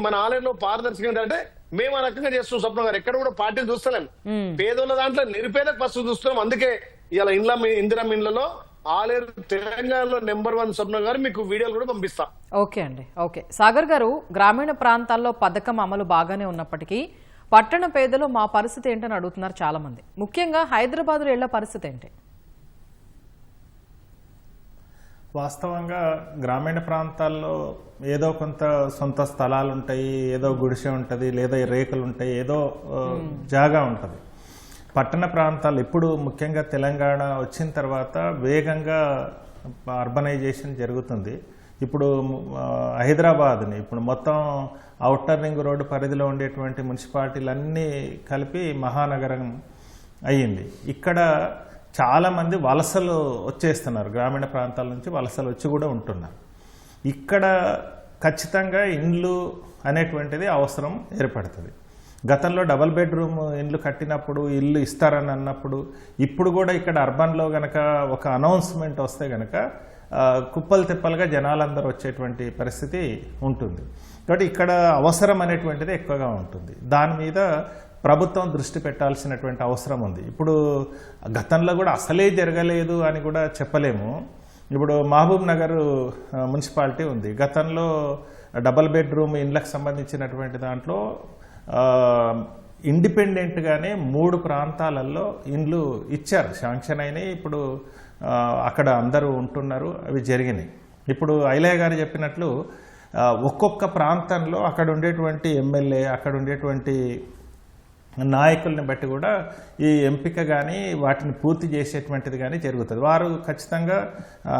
మన ఆలయంలో పారదర్శకం ఏంటంటే మేము ఆ రకంగా చేస్తున్నాం స్వప్న గారు. ఎక్కడ కూడా పార్టీలు చూస్తలేం, పేదోళ్ళ దాంట్లో నిరుపేదకు ఫస్ట్ చూస్తున్నాం. అందుకే ఇలా ఇందిరా ఇండ్లలో ఆలేరు తెలంగాణలో నెంబర్ 1 స్వప్న గారు. మీకు వీడియోలు కూడా పంపిస్తా. ఓకే అండి, ఓకే. సాగర్ గారు, గ్రామీణ ప్రాంతాల్లో పథకం అమలు బాగానే ఉన్నప్పటికీ పట్టణ పేదలు మా పరిస్థితి ఏంటని అడుగుతున్నారు చాలా మంది. ముఖ్యంగా హైదరాబాద్లో ఇళ్ల పరిస్థితి ఏంటి? వాస్తవంగా గ్రామీణ ప్రాంతాల్లో ఏదో కొంత సొంత స్థలాలు ఉంటాయి, ఏదో గుడిసె ఉంటుంది, లేదా రేకులు ఉంటాయి, ఏదో జాగా ఉంటుంది. పట్టణ ప్రాంతాలు ఇప్పుడు ముఖ్యంగా తెలంగాణ వచ్చిన తర్వాత వేగంగా అర్బనైజేషన్ జరుగుతుంది. ఇప్పుడు హైదరాబాద్ని ఇప్పుడు మొత్తం ఔటర్ రింగ్ రోడ్డు పరిధిలో ఉండేటువంటి మున్సిపాలిటీలన్నీ కలిపి మహానగరం అయ్యింది. ఇక్కడ చాలామంది వలసలు వచ్చేస్తున్నారు, గ్రామీణ ప్రాంతాల నుంచి వలసలు వచ్చి కూడా ఉంటున్నారు. ఇక్కడ ఖచ్చితంగా ఇండ్లు అనేటువంటిది అవసరం ఏర్పడుతుంది. గతంలో డబల్ బెడ్రూమ్ ఇండ్లు కట్టినప్పుడు ఇల్లు ఇస్తారని అన్నప్పుడు, ఇప్పుడు కూడా ఇక్కడ అర్బన్లో గనక ఒక అనౌన్స్మెంట్ వస్తే గనక కుప్పలు తిప్పలుగా జనాలందరూ వచ్చేటువంటి పరిస్థితి ఉంటుంది. కాబట్టి ఇక్కడ అవసరం అనేటువంటిది ఎక్కువగా ఉంటుంది. దాని మీద ప్రభుత్వం దృష్టి పెట్టాల్సినటువంటి అవసరం ఉంది. ఇప్పుడు గతంలో కూడా అసలే జరగలేదు అని కూడా చెప్పలేము. ఇప్పుడు మహబూబ్ నగర్ మున్సిపాలిటీ ఉంది. గతంలో డబల్ బెడ్రూమ్ ఇండ్లకు సంబంధించినటువంటి దాంట్లో ఇండిపెండెంట్గానే 3 ప్రాంతాలలో ఇండ్లు ఇచ్చారు, శాంక్షన్ అయినాయి. ఇప్పుడు అక్కడ అందరూ ఉంటున్నారు, అవి జరిగినాయి. ఇప్పుడు ఐలయ్య గారు చెప్పినట్లు ఒక్కొక్క ప్రాంతంలో అక్కడ ఉండేటువంటి ఎమ్మెల్యే, అక్కడ ఉండేటువంటి నాయకుల్ని బట్టి కూడా ఈ ఎంపిక కానీ వాటిని పూర్తి చేసేటువంటిది కానీ జరుగుతుంది. వారు ఖచ్చితంగా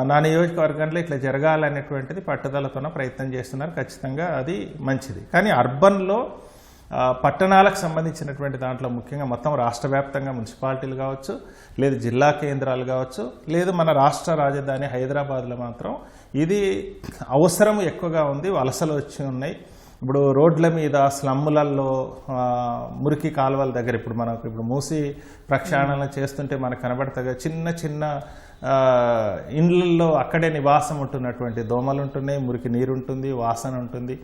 నా నియోజకవర్గంలో ఇట్లా జరగాలనేటువంటిది పట్టుదలతోనే ప్రయత్నం చేస్తున్నారు. ఖచ్చితంగా అది మంచిది. కానీ అర్బన్లో పట్టణాలకు సంబంధించినటువంటి దాంట్లో ముఖ్యంగా మొత్తం రాష్ట్ర వ్యాప్తంగా మున్సిపాలిటీలు కావచ్చు, లేదు జిల్లా కేంద్రాలు కావచ్చు, లేదు మన రాష్ట్ర రాజధాని హైదరాబాద్లో మాత్రం ఇది అవసరం ఎక్కువగా ఉంది. వలసలు వచ్చి ఉన్నాయి. ఇప్పుడు రోడ్ల మీద, స్లమ్ములలో, మురికి కాలువల దగ్గర ఇప్పుడు మూసి ప్రక్షాళన చేస్తుంటే మనకు కనబడతాగా చిన్న చిన్న ఇండ్లలో అక్కడే నివాసం ఉంటున్నటువంటి దోమలు ఉంటున్నాయి, మురికి నీరు ఉంటుంది, వాసన ఉంటుంది.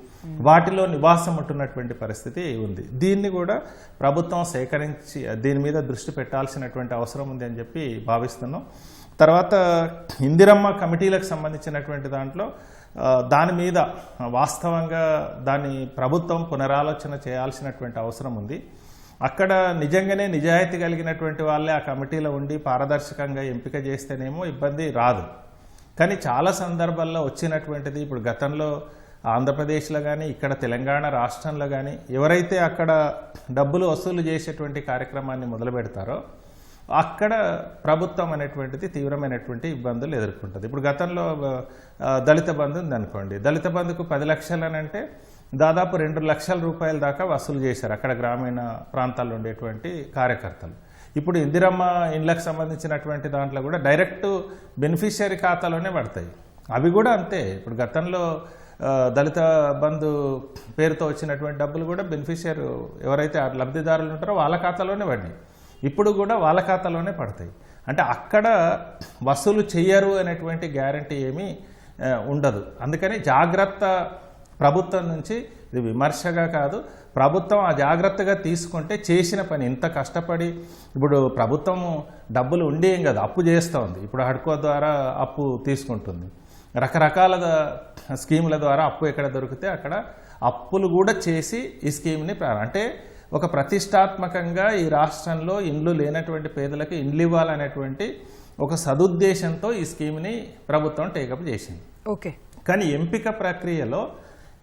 వాటిలో నివాసం ఉంటున్నటువంటి పరిస్థితి ఉంది. దీన్ని కూడా ప్రభుత్వం సేకరించి దీని మీద దృష్టి పెట్టాల్సినటువంటి అవసరం ఉంది అని చెప్పి భావిస్తున్నాం. తర్వాత ఇందిరమ్మ కమిటీలకు సంబంధించినటువంటి దాంట్లో దాని మీద వాస్తవంగా దాన్ని ప్రభుత్వం పునరాలోచన చేయాల్సినటువంటి అవసరం ఉంది. అక్కడ నిజంగానే నిజాయితీ కలిగినటువంటి వాళ్ళే ఆ కమిటీలో ఉండి పారదర్శకంగా ఎంపిక చేస్తేనేమో ఇబ్బంది రాదు. కానీ చాలా సందర్భాల్లో వచ్చినటువంటిది ఇప్పుడు గతంలో ఆంధ్రప్రదేశ్లో కానీ ఇక్కడ తెలంగాణ రాష్ట్రంలో కానీ ఎవరైతే అక్కడ డబ్బులు వసూలు చేసేటువంటి కార్యక్రమాన్ని మొదలు పెడతారో అక్కడ ప్రభుత్వం అనేటువంటిది తీవ్రమైనటువంటి ఇబ్బందులు ఎదుర్కొంటుంది. ఇప్పుడు గతంలో దళిత బంధు ఉందనుకోండి, దళిత బంధుకు 10 లక్షలు అని అంటే దాదాపు 2 లక్షల రూపాయల దాకా వసూలు చేశారు అక్కడ గ్రామీణ ప్రాంతాల్లో ఉండేటువంటి కార్యకర్తలు. ఇప్పుడు ఇందిరమ్మ ఇండ్లకు సంబంధించినటువంటి దాంట్లో కూడా డైరెక్ట్ బెనిఫిషియరీ ఖాతాలోనే పడతాయి. అవి కూడా అంతే. ఇప్పుడు గతంలో దళిత బంధు పేరుతో వచ్చినటువంటి డబ్బులు కూడా బెనిఫిషియరీ ఎవరైతే లబ్ధిదారులు ఉంటారో వాళ్ళ ఖాతాలోనే పడినాయి. ఇప్పుడు కూడా వాళ్ళ ఖాతాలోనే పడతాయి. అంటే అక్కడ వసూలు చెయ్యరు అనేటువంటి గ్యారంటీ ఏమీ ఉండదు. అందుకని జాగ్రత్త ప్రభుత్వం నుంచి, ఇది విమర్శగా కాదు, ప్రభుత్వం ఆ జాగ్రత్తగా తీసుకుంటే చేసిన పని ఇంత కష్టపడి ఇప్పుడు ప్రభుత్వం డబ్బులు ఉండేం కదా, అప్పు చేస్తూ ఉంది. ఇప్పుడు హడ్కో ద్వారా అప్పు తీసుకుంటుంది. రకరకాల స్కీముల ద్వారా అప్పు ఎక్కడ దొరికితే అక్కడ అప్పులు కూడా చేసి ఈ స్కీమ్ని అంటే ఒక ప్రతిష్టాత్మకంగా ఈ రాష్ట్రంలో ఇండ్లు లేనటువంటి పేదలకు ఇండ్లు ఇవ్వాలనేటువంటి ఒక సదుద్దేశంతో ఈ స్కీమ్ని ప్రభుత్వం టేకప్ చేసింది. ఓకే. కానీ ఎంపిక ప్రక్రియలో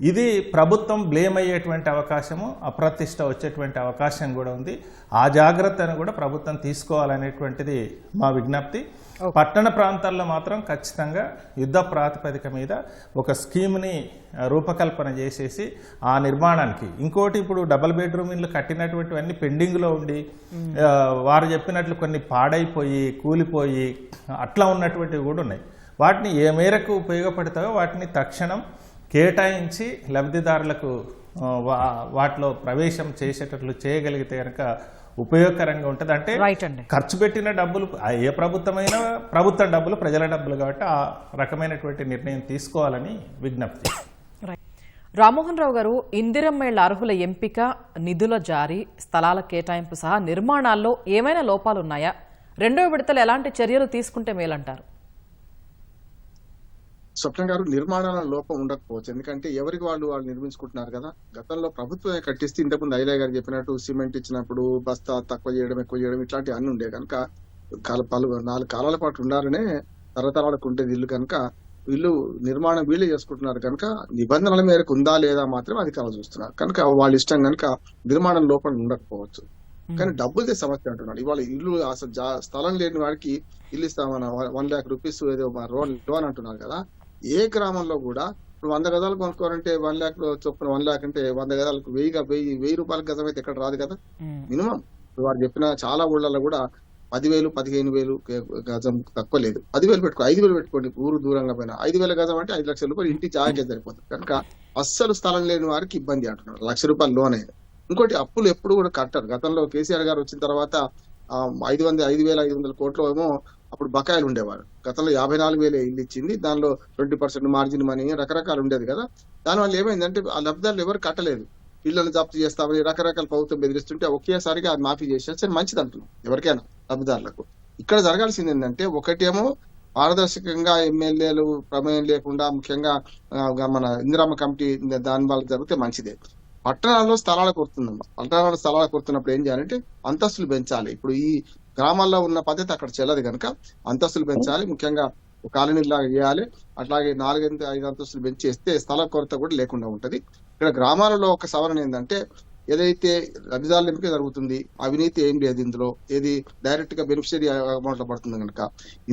ఇది ప్రభుత్వం బ్లేమ్ అయ్యేటువంటి అవకాశము, అప్రతిష్ట వచ్చేటువంటి అవకాశం కూడా ఉంది. ఆ జాగ్రత్తను కూడా ప్రభుత్వం తీసుకోవాలనేటువంటిది మా విజ్ఞప్తి. పట్టణ ప్రాంతాల్లో మాత్రం ఖచ్చితంగా యుద్ధ ప్రాతిపదిక మీద ఒక స్కీమ్ని రూపకల్పన చేసేసి ఆ నిర్మాణానికి ఇంకోటి, ఇప్పుడు డబుల్ బెడ్రూమ్ ఇల్లు కట్టినటువంటివన్నీ పెండింగ్లో ఉండి వారు చెప్పినట్లు కొన్ని పాడైపోయి కూలిపోయి అట్లా ఉన్నటువంటివి కూడా ఉన్నాయి. వాటిని ఏ మేరకు ఉపయోగపడతాయో వాటిని తక్షణం కేటాయించి లబ్ధిదారులకు వాటిలో ప్రవేశం చేసేటట్లు చేయగలిగితే కనుక ఉపయోగకరంగా ఉంటుంది. అంటే ఖర్చు పెట్టిన డబ్బులు ఏ ప్రభుత్వమైనా ప్రభుత్వ డబ్బులు ప్రజల డబ్బులు కాబట్టి ఆ రకమైనటువంటి నిర్ణయం తీసుకోవాలని విజ్ఞప్తి. రామ్మోహన్ రావు గారు, ఇందిరమ్మ ఇళ్ల అర్హుల ఎంపిక, నిధుల జారీ, స్థలాల కేటాయింపు సహా నిర్మాణాల్లో ఏమైనా లోపాలున్నాయా? రెండో విడతలు ఎలాంటి చర్యలు తీసుకుంటే మేలంటారు? స్వప్న గారు, నిర్మాణాల లోపం ఉండకపోవచ్చు. ఎందుకంటే ఎవరికి వాళ్ళు నిర్మించుకుంటున్నారు కదా. గతంలో ప్రభుత్వమే కట్టిస్తే ఇంతకుముందు ఐలయ్య గారు చెప్పినట్టు సిమెంట్ ఇచ్చినప్పుడు బస్తా తక్కువ చేయడం ఎక్కువ చేయడం ఇట్లాంటివి అన్ని ఉండే కనుక 4 కాలాల పాటు ఉండాలనే తరతరాలకు ఉండేది ఇల్లు కనుక వీళ్ళు నిర్మాణం వీళ్ళే చేసుకుంటున్నారు కనుక నిబంధనల మేరకు ఉందా లేదా మాత్రమే అధికారులు చూస్తున్నారు కనుక వాళ్ళ ఇష్టం కనుక నిర్మాణం లోపం ఉండకపోవచ్చు. కానీ డబ్బులదే సమస్య అంటున్నాడు. ఇవాళ ఇల్లు అసలు స్థలం లేని వాడికి ఇల్లు ఇస్తామన్న 1 lakh rupees ఏదో లోన్ అంటున్నారు కదా. ఏ గ్రామంలో కూడా ఇప్పుడు 100 గజాలు కొనుక్కోవాలంటే 1 lakh చొప్పున 1 lakh అంటే 100 గజాలకు 1000 రూపాయల గజం అయితే ఎక్కడ రాదు కదా. మినిమం వారు చెప్పిన చాలా ఊళ్ళలో కూడా 10,000 15,000 గజం తక్కువ లేదు. 10,000 పెట్టుకో, 5,000 పెట్టుకోండి. ఊరు దూరంగా పోయినా 5,000 గజం అంటే 5 లక్షల రూపాయలు ఇంటి జాగ్రత్త సరిపోతుంది కనుక అస్సలు స్థలం లేని వారికి ఇబ్బంది అంటున్నారు. 1,00,000 రూపాయలు లోన్ అయ్యేది. ఇంకోటి, అప్పులు ఎప్పుడు కూడా కట్టరు. గతంలో కేసీఆర్ గారు వచ్చిన తర్వాత 5,500 కోట్లు ఏమో అప్పుడు బకాయిలు ఉండేవారు. గతంలో 54,000 ఇల్లు ఇచ్చింది, దానిలో 20% మార్జిన్ మనీ రకరకాలు ఉండేది కదా. దానివల్ల ఏమైందంటే ఆ లబ్ధిదారులు ఎవరు కట్టలేదు. ఇళ్లను జప్తు చేస్తామని రకరకాల ప్రభుత్వం బెదిరిస్తుంటే ఒకేసారిగా అది మాఫీ చేసేస్తే మంచిది అంటున్నాం ఎవరికైనా లబ్ధిదారులకు. ఇక్కడ జరగాల్సింది ఏంటంటే, ఒకటేమో పారదర్శకంగా ఎమ్మెల్యేలు ప్రమేయం లేకుండా ముఖ్యంగా మన ఇందిరమ్మ కమిటీ దాని వల్ల జరిగితే మంచిదే. పట్టణాల్లో స్థలాలు కొడుతుందమ్మా. పట్టణాల్లో స్థలాలు కొడుతున్నప్పుడు ఏం చేయాలంటే అంతస్తులు పెంచాలి. ఇప్పుడు ఈ గ్రామాల్లో ఉన్న పద్ధతి అక్కడ చెల్లదు కనుక అంతస్తులు పెంచాలి. ముఖ్యంగా ఒక కాలనీ లాగా చేయాలి. అట్లాగే 4-5 అంతస్తులు పెంచేస్తే స్థల కొరత కూడా లేకుండా ఉంటది. ఇక్కడ గ్రామాలలో ఒక సవరణ ఏంటంటే ఏదైతే లబ్ధిదారుల ఎంపిక జరుగుతుంది, అవినీతి ఏం లేదు ఇందులో, ఏది డైరెక్ట్ గా బెనిఫిషియరీ అమౌంట్ లో పడుతుంది కనుక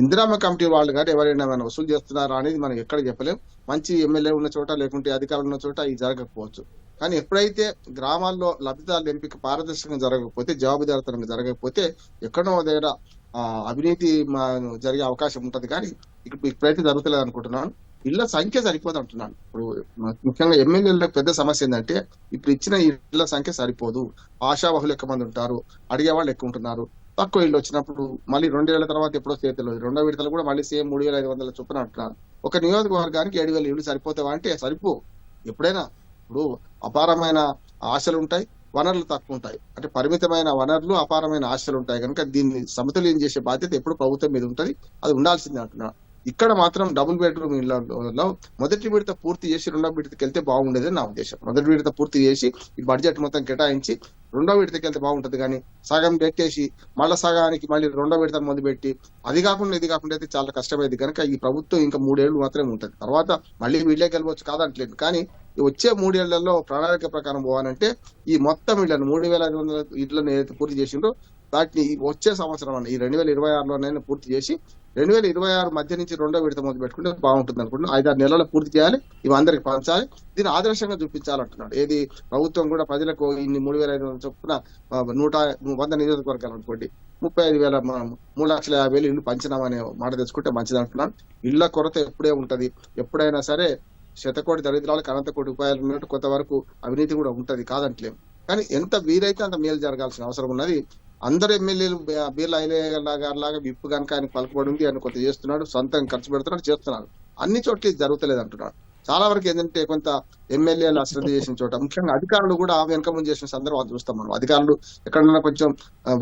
ఇందిరామ్మ కమిటీ వాళ్ళు కానీ ఎవరైనా వసూలు చేస్తున్నారా అనేది మనం ఎక్కడ చెప్పలేం. మంచి ఎమ్మెల్యే ఉన్న చోట లేకుంటే అధికారులు ఉన్న చోట ఇది జరగకపోవచ్చు. కానీ ఎప్పుడైతే గ్రామాల్లో లబ్ధిదారుల ఎంపిక పారదర్శకంగా జరగకపోతే, జవాబుదారితనంగా జరగకపోతే ఎక్కడో దగ్గర అవినీతి జరిగే అవకాశం ఉంటది. కానీ ఇప్పుడైతే జరుగుతలేదు అనుకుంటున్నాను. ఇళ్ల సంఖ్య సరిపోదు అంటున్నాను. ఇప్పుడు ముఖ్యంగా ఎమ్మెల్యేలకు పెద్ద సమస్య ఏంటంటే ఇప్పుడు ఇచ్చిన ఇళ్ల సంఖ్య సరిపోదు. ఆశావహులు ఎక్కువ మంది ఉంటారు, అడిగే వాళ్ళు ఎక్కువ ఉంటున్నారు. తక్కువ ఇల్లు వచ్చినప్పుడు మళ్ళీ 2 ఏళ్ల తర్వాత ఎప్పుడో చేతిలో 2వ విడతలు కూడా మళ్ళీ సేమ్ 3,500 చొప్పున అంటున్నారు. ఒక నియోజకవర్గానికి 7,000 ఇళ్లు సరిపోతావా అంటే సరిపో. ఎప్పుడైనా ఇప్పుడు అపారమైన ఆశలు ఉంటాయి, వనరులు తక్కువ ఉంటాయి. అంటే పరిమితమైన వనరులు, అపారమైన ఆశలు ఉంటాయి కనుక దీన్ని సమతుల్యం చేసే బాధ్యత ఎప్పుడు ప్రభుత్వం మీద ఉంటుంది. అది ఉండాల్సిందే అంటున్నాను. ఇక్కడ మాత్రం డబుల్ బెడ్రూమ్ ఇళ్లలో మొదటి విడత పూర్తి చేసి 2వ విడతకి వెళ్తే బాగుండేది నా ఉద్దేశం. మొదటి విడత పూర్తి చేసి ఈ బడ్జెట్ మొత్తం కేటాయించి 2వ విడతకి వెళ్తే బాగుంటది. కానీ సగం పెట్టేసి మళ్ళా సగానికి మళ్ళీ 2వ విడత మొదలుపెట్టి అది కాకుండా ఇది కాకుండా అయితే చాలా కష్టమైంది. కనుక ఈ ప్రభుత్వం ఇంకా 3 ఏళ్లు మాత్రమే ఉంటది. తర్వాత మళ్ళీ వీళ్ళే గెలవచ్చు కాదంటలేదు. కానీ వచ్చే 3 ఏళ్లలో ప్రణాళిక ప్రకారం పోవాలంటే ఈ మొత్తం ఇళ్లను 3,500 ఇళ్లను ఏదైతే పూర్తి చేసిందో వాటిని వచ్చే సంవత్సరం ఈ 2026లోనైనా పూర్తి చేసి 2026 మధ్య నుంచి 2వ విడత మొదలు పెట్టుకుంటే బాగుంటుంది అనుకుంటున్నాను. 5-6 నెలల్లో పూర్తి చేయాలి, ఇవి అందరికి పంచాలి, దీన్ని ఆదర్శంగా చూపించాలంటున్నాడు. ఏది ప్రభుత్వం కూడా ప్రజలకు ఇన్ని 3,500 చొప్పున 100 నియోజకవర్గాలు అనుకోండి 35,000 3,50,000 ఇల్లు పంచినామనే మాట తెచ్చుకుంటే మంచిది అంటున్నాను. ఇళ్ల కొరత ఎప్పుడే ఉంటది. ఎప్పుడైనా సరే శతకోటి దరిద్రాలకు అనంత కోటి ఉపాయాలు ఉన్నట్టు కొంతవరకు అవినీతి కూడా ఉంటది కాదంటలేము. కానీ ఎంత వీలైతే అంత మేలు జరగాల్సిన అవసరం ఉన్నది. అందరు ఎమ్మెల్యేలు బీర్లా గారిలాగా విప్పు కనుక ఆయన పలుకుబడి ఉంది, ఆయన కొంత చేస్తున్నాడు, సొంతంగా ఖర్చు పెడుతున్నాడు, చేస్తున్నాడు. అన్ని చోట్ల ఇది జరుగుతలేదు అంటున్నాడు. చాలా వరకు ఏంటంటే కొంత ఎమ్మెల్యేలు అశ్రద్ధ చేసిన చోట, ముఖ్యంగా అధికారులు కూడా వెనక ముందు చేసిన సందర్భాలు చూస్తాం మనం. అధికారులు ఎక్కడన్నా కొంచెం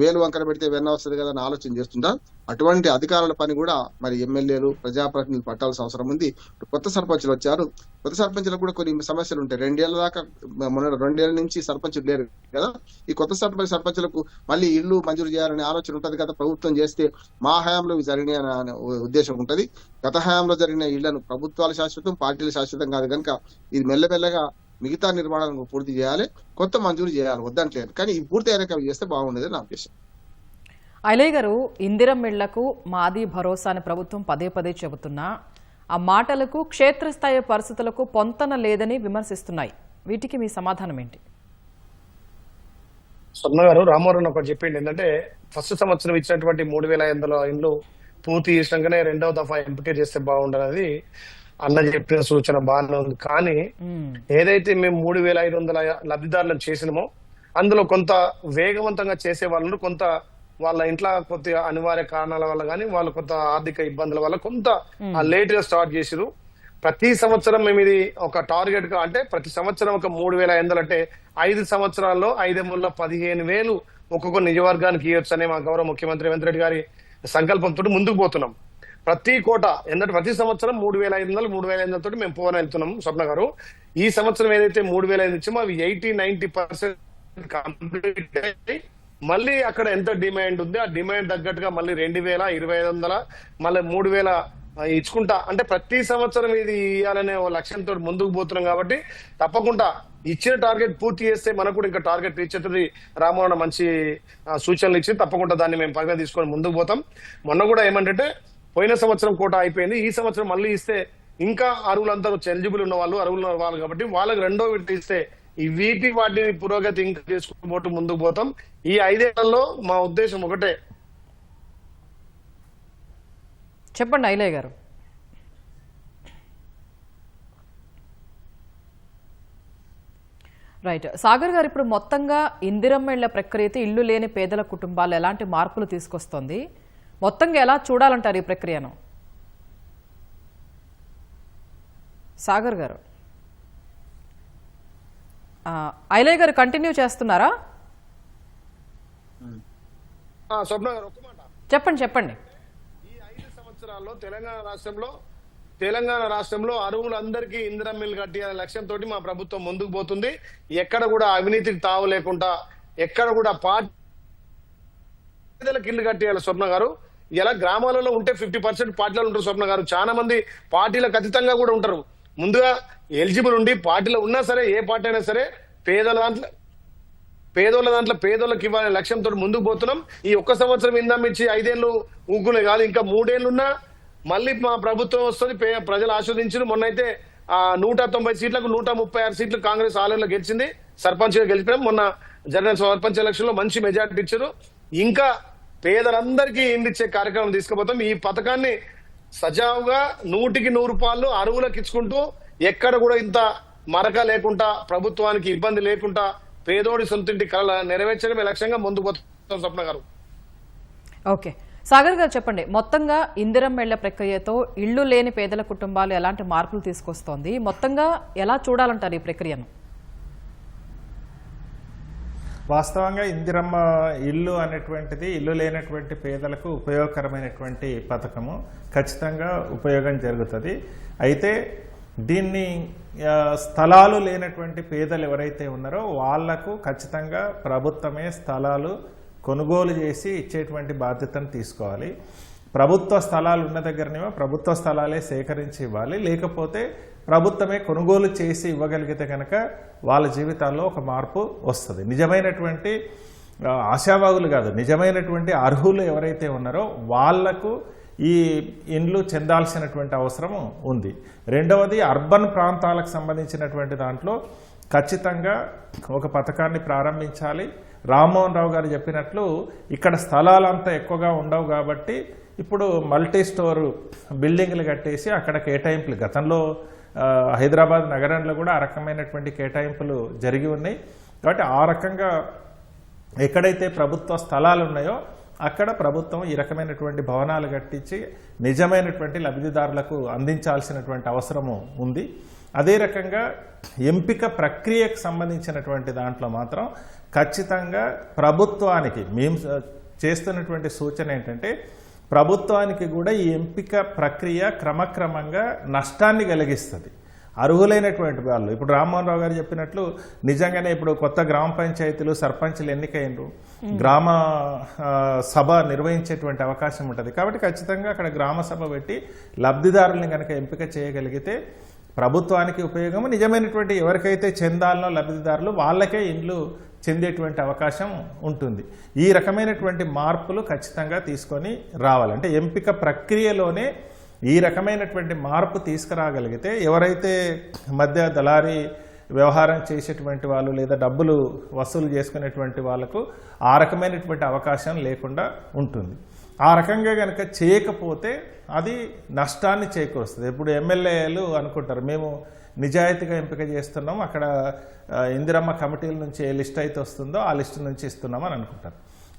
వేలు వంకర పెడితే వెన్న వస్తుంది కదా అని ఆలోచన చేస్తుంటారు. అటువంటి అధికారుల పని కూడా మరి ఎమ్మెల్యేలు, ప్రజాప్రతినిధులు పట్టాల్సిన అవసరం ఉంది. కొత్త సర్పంచులు వచ్చారు, కొత్త సర్పంచులకు కూడా కొన్ని సమస్యలు ఉంటాయి. 2 ఏళ్ల దాకా 2 ఏళ్ల నుంచి సర్పంచులు లేరు కదా. ఈ కొత్త సర్పంచులకు మళ్ళీ ఇల్లు మంజూరు చేయాలనే ఆలోచన ఉంటది కదా. ప్రభుత్వం చేస్తే మా హయాంలో ఇవి జరిగినాయి అనే ఉద్దేశం ఉంటది. గత హయాంలో జరిగిన ఇళ్లను ప్రభుత్వాలు శాశ్వతం, పార్టీలు శాశ్వతం కాదు కనుక ఇది మెల్లమెల్లగా మిగతా నిర్మాణాలను పూర్తి చేయాలి, కొత్త మంజూరు చేయాలి, వద్దంటలేదు. కానీ ఈ పూర్తి అయినాక చేస్తే బాగుండేది నా ఉద్దేశం. ఐలయ్య గారు, ఇందిరమ్మ ఇళ్లకు మాది భరోసా అని ప్రభుత్వం పదే చెబుతున్నా ఆ మాటలకు క్షేత్రస్థాయి పరిస్థితులకు పొంతన లేదని విమర్శిస్తున్నాయి. వీటికి మీ సమాధానం ఏంటి? స్వర్ణ గారు, రామారావు ఒకటి చెప్పింది ఏంటంటే ఫస్ట్ సంవత్సరం ఇచ్చినటువంటి 3,500 ఇండ్లు పూర్తి చేసినాకనే 2వ దఫా ఎంపిక చేస్తే బాగుండదు అన్న చెప్పిన సూచన బాగానే ఉంది. కానీ ఏదైతే మేము 3,500 లబ్ధిదారులను చేసినామో అందులో కొంత వేగవంతంగా చేసే వాళ్ళను, కొంత వాళ్ళ ఇంట్లో కొద్దిగా అనివార్య కారణాల వల్ల కానీ వాళ్ళ కొంత ఆర్థిక ఇబ్బందుల వల్ల కొంత లేట్ గా స్టార్ట్ చేసిరు. ప్రతి సంవత్సరం మేము ఇది ఒక టార్గెట్ గా, అంటే ప్రతి సంవత్సరం ఒక 3,500 అంటే 5 సంవత్సరాల్లో 5,15,000 ఒక్కొక్క నియోజకవర్గానికి ఇవ్వచ్చు అనే మా గౌరవ ముఖ్యమంత్రి రేవంత్ రెడ్డి గారి సంకల్పంతో ముందుకు పోతున్నాం. ప్రతి కోట ఎందుకంటే ప్రతి సంవత్సరం 3,500 తోటి మేము పోవని వెళ్తున్నాం. స్వప్న గారు, ఈ సంవత్సరం ఏదైతే 3,500 ఇచ్చామో అవి 80-90% కంప్లీట్ అయ్యి మళ్ళీ అక్కడ ఎంత డిమాండ్ ఉంది ఆ డిమాండ్ తగ్గట్టుగా మళ్ళీ 2,000, 2,500 మళ్ళీ 3,000 ఇచ్చుకుంటా, అంటే ప్రతి సంవత్సరం ఇది ఇవ్వాలనే లక్ష్యంతో ముందుకు పోతున్నాం. కాబట్టి తప్పకుండా ఇచ్చిన టార్గెట్ పూర్తి చేస్తే మనకు కూడా ఇంకా టార్గెట్ రీచ్ అవుతుంది. రామోహన్ మంచి సూచనలు ఇచ్చి తప్పకుండా దాన్ని మేము పగగా తీసుకొని ముందుకు పోతాం. మొన్న కూడా ఏమంటే పోయిన సంవత్సరం కోట అయిపోయింది, ఈ సంవత్సరం మళ్ళీ ఇస్తే ఇంకా అరువులందరూ ఎలిజిబుల్ ఉన్న వాళ్ళు, అరువులు ఉన్న వాళ్ళు కాబట్టి వాళ్ళకి 2వ విడత ఇస్తే ఈ వాటిని పురోగతి ఇంకా చేసుకుంటూ ముందుకు పోతాం. ఈ 5 ఏళ్లలో మా ఉద్దేశం ఒకటే. చెప్పండి ఐలయ్య గారు. రైట్. సాగర్ గారు, ఇప్పుడు మొత్తంగా ఇందిరమ్మ ఇళ్ల ప్రక్రియతో ఇల్లు లేని పేదల కుటుంబాలు ఎలాంటి మార్పులు తీసుకొస్తుంది? మొత్తంగా ఎలా చూడాలంటారు ఈ ప్రక్రియను? సాగర్ గారు, ఐలయ్య గారు కంటిన్యూ చేస్తున్నారా? చెప్పండి. ఈ 5 సంవత్సరాల్లో తెలంగాణ రాష్ట్రంలో అరువులందరికీ ఇందిరమ్మ ఇల్లు కట్టాలనే లక్ష్యంతో మా ప్రభుత్వం ముందుకు పోతుంది. ఎక్కడ కూడా అవినీతికి తావు లేకుండా, ఎక్కడ కూడా పేదలకు ఇల్లు కట్టేయాలి. స్వర్ణ గారు, ఇలా గ్రామాలలో ఉంటే 50% పార్టీలలో ఉంటారు. స్వప్న గారు, చాలా మంది పార్టీలకు అతీతంగా కూడా ఉంటారు. ముందుగా ఎలిజిబుల్ ఉండి పార్టీలో ఉన్నా సరే, ఏ పార్టీ అయినా సరే పేదోళ్ళ దాంట్లో పేదోళ్ళకి ఇవ్వాలనే లక్ష్యంతో ముందుకు పోతున్నాం. ఈ 1 సంవత్సరం ఇందాం ఇచ్చి 5 ఏళ్ళు ఊకునే కాదు, ఇంకా 3 ఏళ్ళున్నా మళ్ళీ మా ప్రభుత్వం వస్తుంది. ప్రజలు ఆస్వాదించారు. మొన్నైతే 190 సీట్లకు 136 సీట్లు కాంగ్రెస్ ఆలయంలో గెలిచింది. సర్పంచ్ గా గెలిచినాం. మొన్న జరిగిన సర్పంచ్ ఎలక్షన్ లో మంచి మెజార్టీ ఇచ్చారు. ఇంకా పేదలందరికీ ఇండ్లు ఇచ్చే కార్యక్రమం తీసుకుపోతాం. ఈ పథకాన్ని సజావుగా 100కి 100 రూపాయలు అరువులకు ఇచ్చుకుంటూ, ఎక్కడ కూడా ఇంత మరక లేకుండా, ప్రభుత్వానికి ఇబ్బంది లేకుండా పేదోడి సొంతింటి కళ నెరవేర్చడమే లక్ష్యంగా ముందుకు పోతాం. స్వప్న గారు, ఓకే. సాగర్ గారు చెప్పండి, మొత్తంగా ఇందిరమ్మ ఇళ్ల ప్రక్రియతో ఇళ్లు లేని పేదల కుటుంబాలు ఎలాంటి మార్పులు తీసుకొస్తోంది? మొత్తంగా ఎలా చూడాలంటారు ఈ ప్రక్రియను? వాస్తవంగా ఇందిరమ్మ ఇల్లు అనేటువంటిది ఇల్లు లేనటువంటి పేదలకు ఉపయోగకరమైనటువంటి పథకము. ఖచ్చితంగా ఉపయోగం జరుగుతుంది. అయితే దీన్ని స్థలాలు లేనటువంటి పేదలు ఎవరైతే ఉన్నారో వాళ్లకు ఖచ్చితంగా ప్రభుత్వమే స్థలాలు కొనుగోలు చేసి ఇచ్చేటువంటి బాధ్యతను తీసుకోవాలి. ప్రభుత్వ స్థలాలు ఉన్న దగ్గరనేమో ప్రభుత్వ స్థలాలే సేకరించి ఇవ్వాలి. లేకపోతే ప్రభుత్వమే కొనుగోలు చేసి ఇవ్వగలిగితే కనుక వాళ్ళ జీవితాల్లో ఒక మార్పు వస్తుంది. నిజమైనటువంటి ఆశావాగులు కాదు, నిజమైనటువంటి అర్హులు ఎవరైతే ఉన్నారో వాళ్లకు ఈ ఇండ్లు చెందాల్సినటువంటి అవసరం ఉంది. రెండవది, అర్బన్ ప్రాంతాలకు సంబంధించినటువంటి దాంట్లో ఖచ్చితంగా ఒక పథకాన్ని ప్రారంభించాలి. రామ్మోహన్ రావు గారు చెప్పినట్లు ఇక్కడ స్థలాలు అంతా ఎక్కువగా ఉండవు కాబట్టి ఇప్పుడు మల్టీ స్టోర్ బిల్డింగ్లు కట్టేసి అక్కడ కేటాయింపులు, గతంలో హైదరాబాద్ నగరంలో కూడా ఆ రకమైనటువంటి కేటాయింపులు జరిగి ఉన్నాయి. కాబట్టి ఆ రకంగా ఎక్కడైతే ప్రభుత్వ స్థలాలు ఉన్నాయో అక్కడ ప్రభుత్వం ఈ రకమైనటువంటి భవనాలు కట్టించి నిజమైనటువంటి లబ్ధిదారులకు అందించాల్సినటువంటి అవసరము ఉంది. అదే రకంగా ఎంపిక ప్రక్రియకు సంబంధించినటువంటి దాంట్లో మాత్రం ఖచ్చితంగా ప్రభుత్వానికి మేము చేస్తున్నటువంటి సూచన ఏంటంటే, ప్రభుత్వానికి కూడా ఈ ఎంపిక ప్రక్రియ క్రమక్రమంగా నష్టాన్ని కలిగిస్తుంది. అర్హులైనటువంటి వాళ్ళు, ఇప్పుడు రామ్మోహన్ రావు గారు చెప్పినట్లు నిజంగానే ఇప్పుడు కొత్త గ్రామ పంచాయతీలు సర్పంచ్లు ఎన్నికైనరు, గ్రామ సభ నిర్వహించేటువంటి అవకాశం ఉంటుంది. కాబట్టి ఖచ్చితంగా అక్కడ గ్రామ సభ పెట్టి లబ్ధిదారుల్ని కనుక ఎంపిక చేయగలిగితే ప్రభుత్వానికి ఉపయోగము, నిజమైనటువంటి ఎవరికైతే చెందాలనో లబ్ధిదారులు వాళ్ళకే ఇండ్లు చెందేటువంటి అవకాశం ఉంటుంది. ఈ రకమైనటువంటి మార్పులు ఖచ్చితంగా తీసుకొని రావాలి. అంటే ఎంపిక ప్రక్రియలోనే ఈ రకమైనటువంటి మార్పు తీసుకురాగలిగితే ఎవరైతే మధ్య దళారీ వ్యవహారం చేసేటువంటి వాళ్ళు లేదా డబ్బులు వసూలు చేసుకునేటువంటి వాళ్ళకు ఆ రకమైనటువంటి అవకాశం లేకుండా ఉంటుంది. ఆ రకంగా కనుక చేయకపోతే అది నష్టాన్ని చేకూరుస్తుంది. ఇప్పుడు ఎమ్మెల్యేలు అనుకుంటారు మేము నిజాయితీగా ఎంపిక చేస్తున్నాం, అక్కడ ఇందిరమ్మ కమిటీల నుంచి ఏ లిస్ట్ అయితే వస్తుందో ఆ లిస్టు నుంచి ఇస్తున్నాం అని అనుకుంటారు.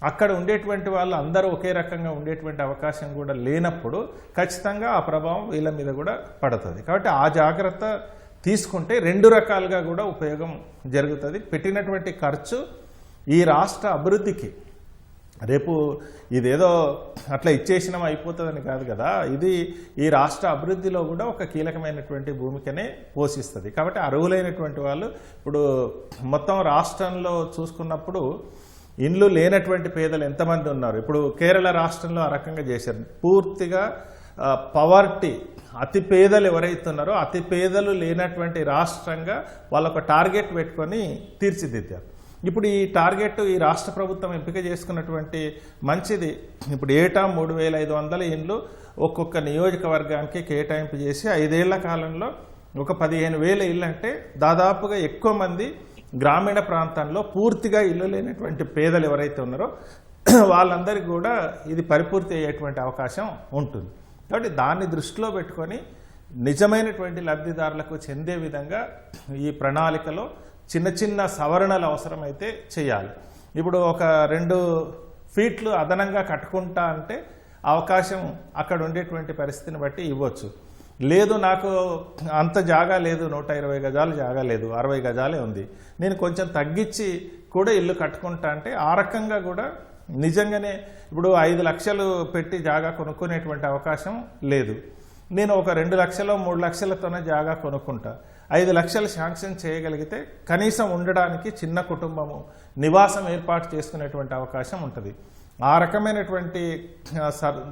అక్కడ ఉండేటువంటి వాళ్ళు అందరూ ఒకే రకంగా ఉండేటువంటి అవకాశం కూడా లేనప్పుడు ఖచ్చితంగా ఆ ప్రభావం వీళ్ళ మీద కూడా పడుతుంది. కాబట్టి ఆ జాగ్రత్త తీసుకుంటే 2 రకాలుగా కూడా ఉపయోగం జరుగుతుంది. పెట్టినటువంటి ఖర్చు ఈ రాష్ట్ర అభివృద్ధికి, రేపు ఇదేదో అట్లా ఇచ్చేసినాం అయిపోతుందని కాదు కదా, ఇది ఈ రాష్ట్ర అభివృద్ధిలో కూడా ఒక కీలకమైనటువంటి భూమికనే పోషిస్తుంది. కాబట్టి అర్హులైనటువంటి వాళ్ళు ఇప్పుడు మొత్తం రాష్ట్రంలో చూసుకున్నప్పుడు ఇండ్లు లేనటువంటి పేదలు ఎంతమంది ఉన్నారు? ఇప్పుడు కేరళ రాష్ట్రంలో ఆ రకంగా చేశారు. పూర్తిగా పవర్టీ, అతి పేదలు ఎవరైతే ఉన్నారో అతి పేదలు లేనటువంటి రాష్ట్రంగా వాళ్ళొక టార్గెట్ పెట్టుకొని తీర్చిదిద్దారు. ఇప్పుడు ఈ టార్గెట్ ఈ రాష్ట్ర ప్రభుత్వం ఎంపిక చేసుకున్నటువంటి మంచిది. ఇప్పుడు ఏటా 3,500 ఇండ్లు ఒక్కొక్క నియోజకవర్గానికి కేటాయింపు చేసి 5 ఏళ్ల కాలంలో ఒక 15,000 ఇళ్ళు అంటే దాదాపుగా ఎక్కువ మంది గ్రామీణ ప్రాంతాల్లో పూర్తిగా ఇల్లు లేనటువంటి పేదలు ఎవరైతే ఉన్నారో వాళ్ళందరికీ కూడా ఇది పరిపూర్తి అయ్యేటువంటి అవకాశం ఉంటుంది. కాబట్టి దాన్ని దృష్టిలో పెట్టుకొని నిజమైనటువంటి లబ్ధిదారులకు చెందే విధంగా ఈ ప్రణాళికలో చిన్న చిన్న సవరణలు అవసరమైతే చేయాలి. ఇప్పుడు ఒక 2 ఫీట్లు అదనంగా కట్టుకుంటా అంటే అవకాశం అక్కడ ఉండేటువంటి పరిస్థితిని బట్టి ఇవ్వచ్చు. లేదు నాకు అంత జాగా లేదు, 120 గజాలు జాగా లేదు, 60 గజాలే ఉంది, నేను కొంచెం తగ్గించి కూడా ఇల్లు కట్టుకుంటా అంటే ఆ రకంగా కూడా నిజంగానే ఇప్పుడు 5 లక్షలు పెట్టి జాగా కొనుక్కునేటువంటి అవకాశం లేదు. నేను ఒక 2 లక్షలు 3 లక్షలతోనే జాగా కొనుక్కుంటా, 5 లక్షలు శాంక్షన్ చేయగలిగితే కనీసం ఉండడానికి చిన్న కుటుంబము నివాసం ఏర్పాటు చేసుకునేటువంటి అవకాశం ఉంటుంది. ఆ రకమైనటువంటి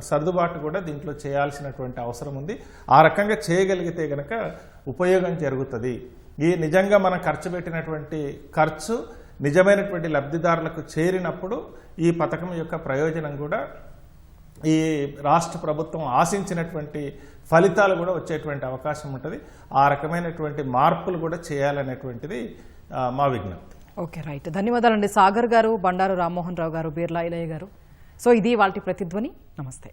సర్దుబాటు కూడా దీంట్లో చేయాల్సినటువంటి అవసరం ఉంది. ఆ రకంగా చేయగలిగితే గనక ఉపయోగం జరుగుతుంది. ఈ నిజంగా మనం ఖర్చు పెట్టినటువంటి ఖర్చు నిజమైనటువంటి లబ్ధిదారులకు చేరినప్పుడు ఈ పథకం యొక్క ప్రయోజనం కూడా ఈ రాష్ట్ర ప్రభుత్వం ఆశించినటువంటి ఫలితాలు కూడా వచ్చేటువంటి అవకాశం ఉంటుంది. ఆ రకమైనటువంటి మార్పులు కూడా చేయాలనేటువంటిది మా విజ్ఞప్తి. Okay, right. ధన్యవాదాలండి సాగర్ గారు, బండారు రామ్మోహన్ రావు గారు, బీర్లా ఇలయ్య గారు. సో ఇది వాటి ప్రతిధ్వని. నమస్తే.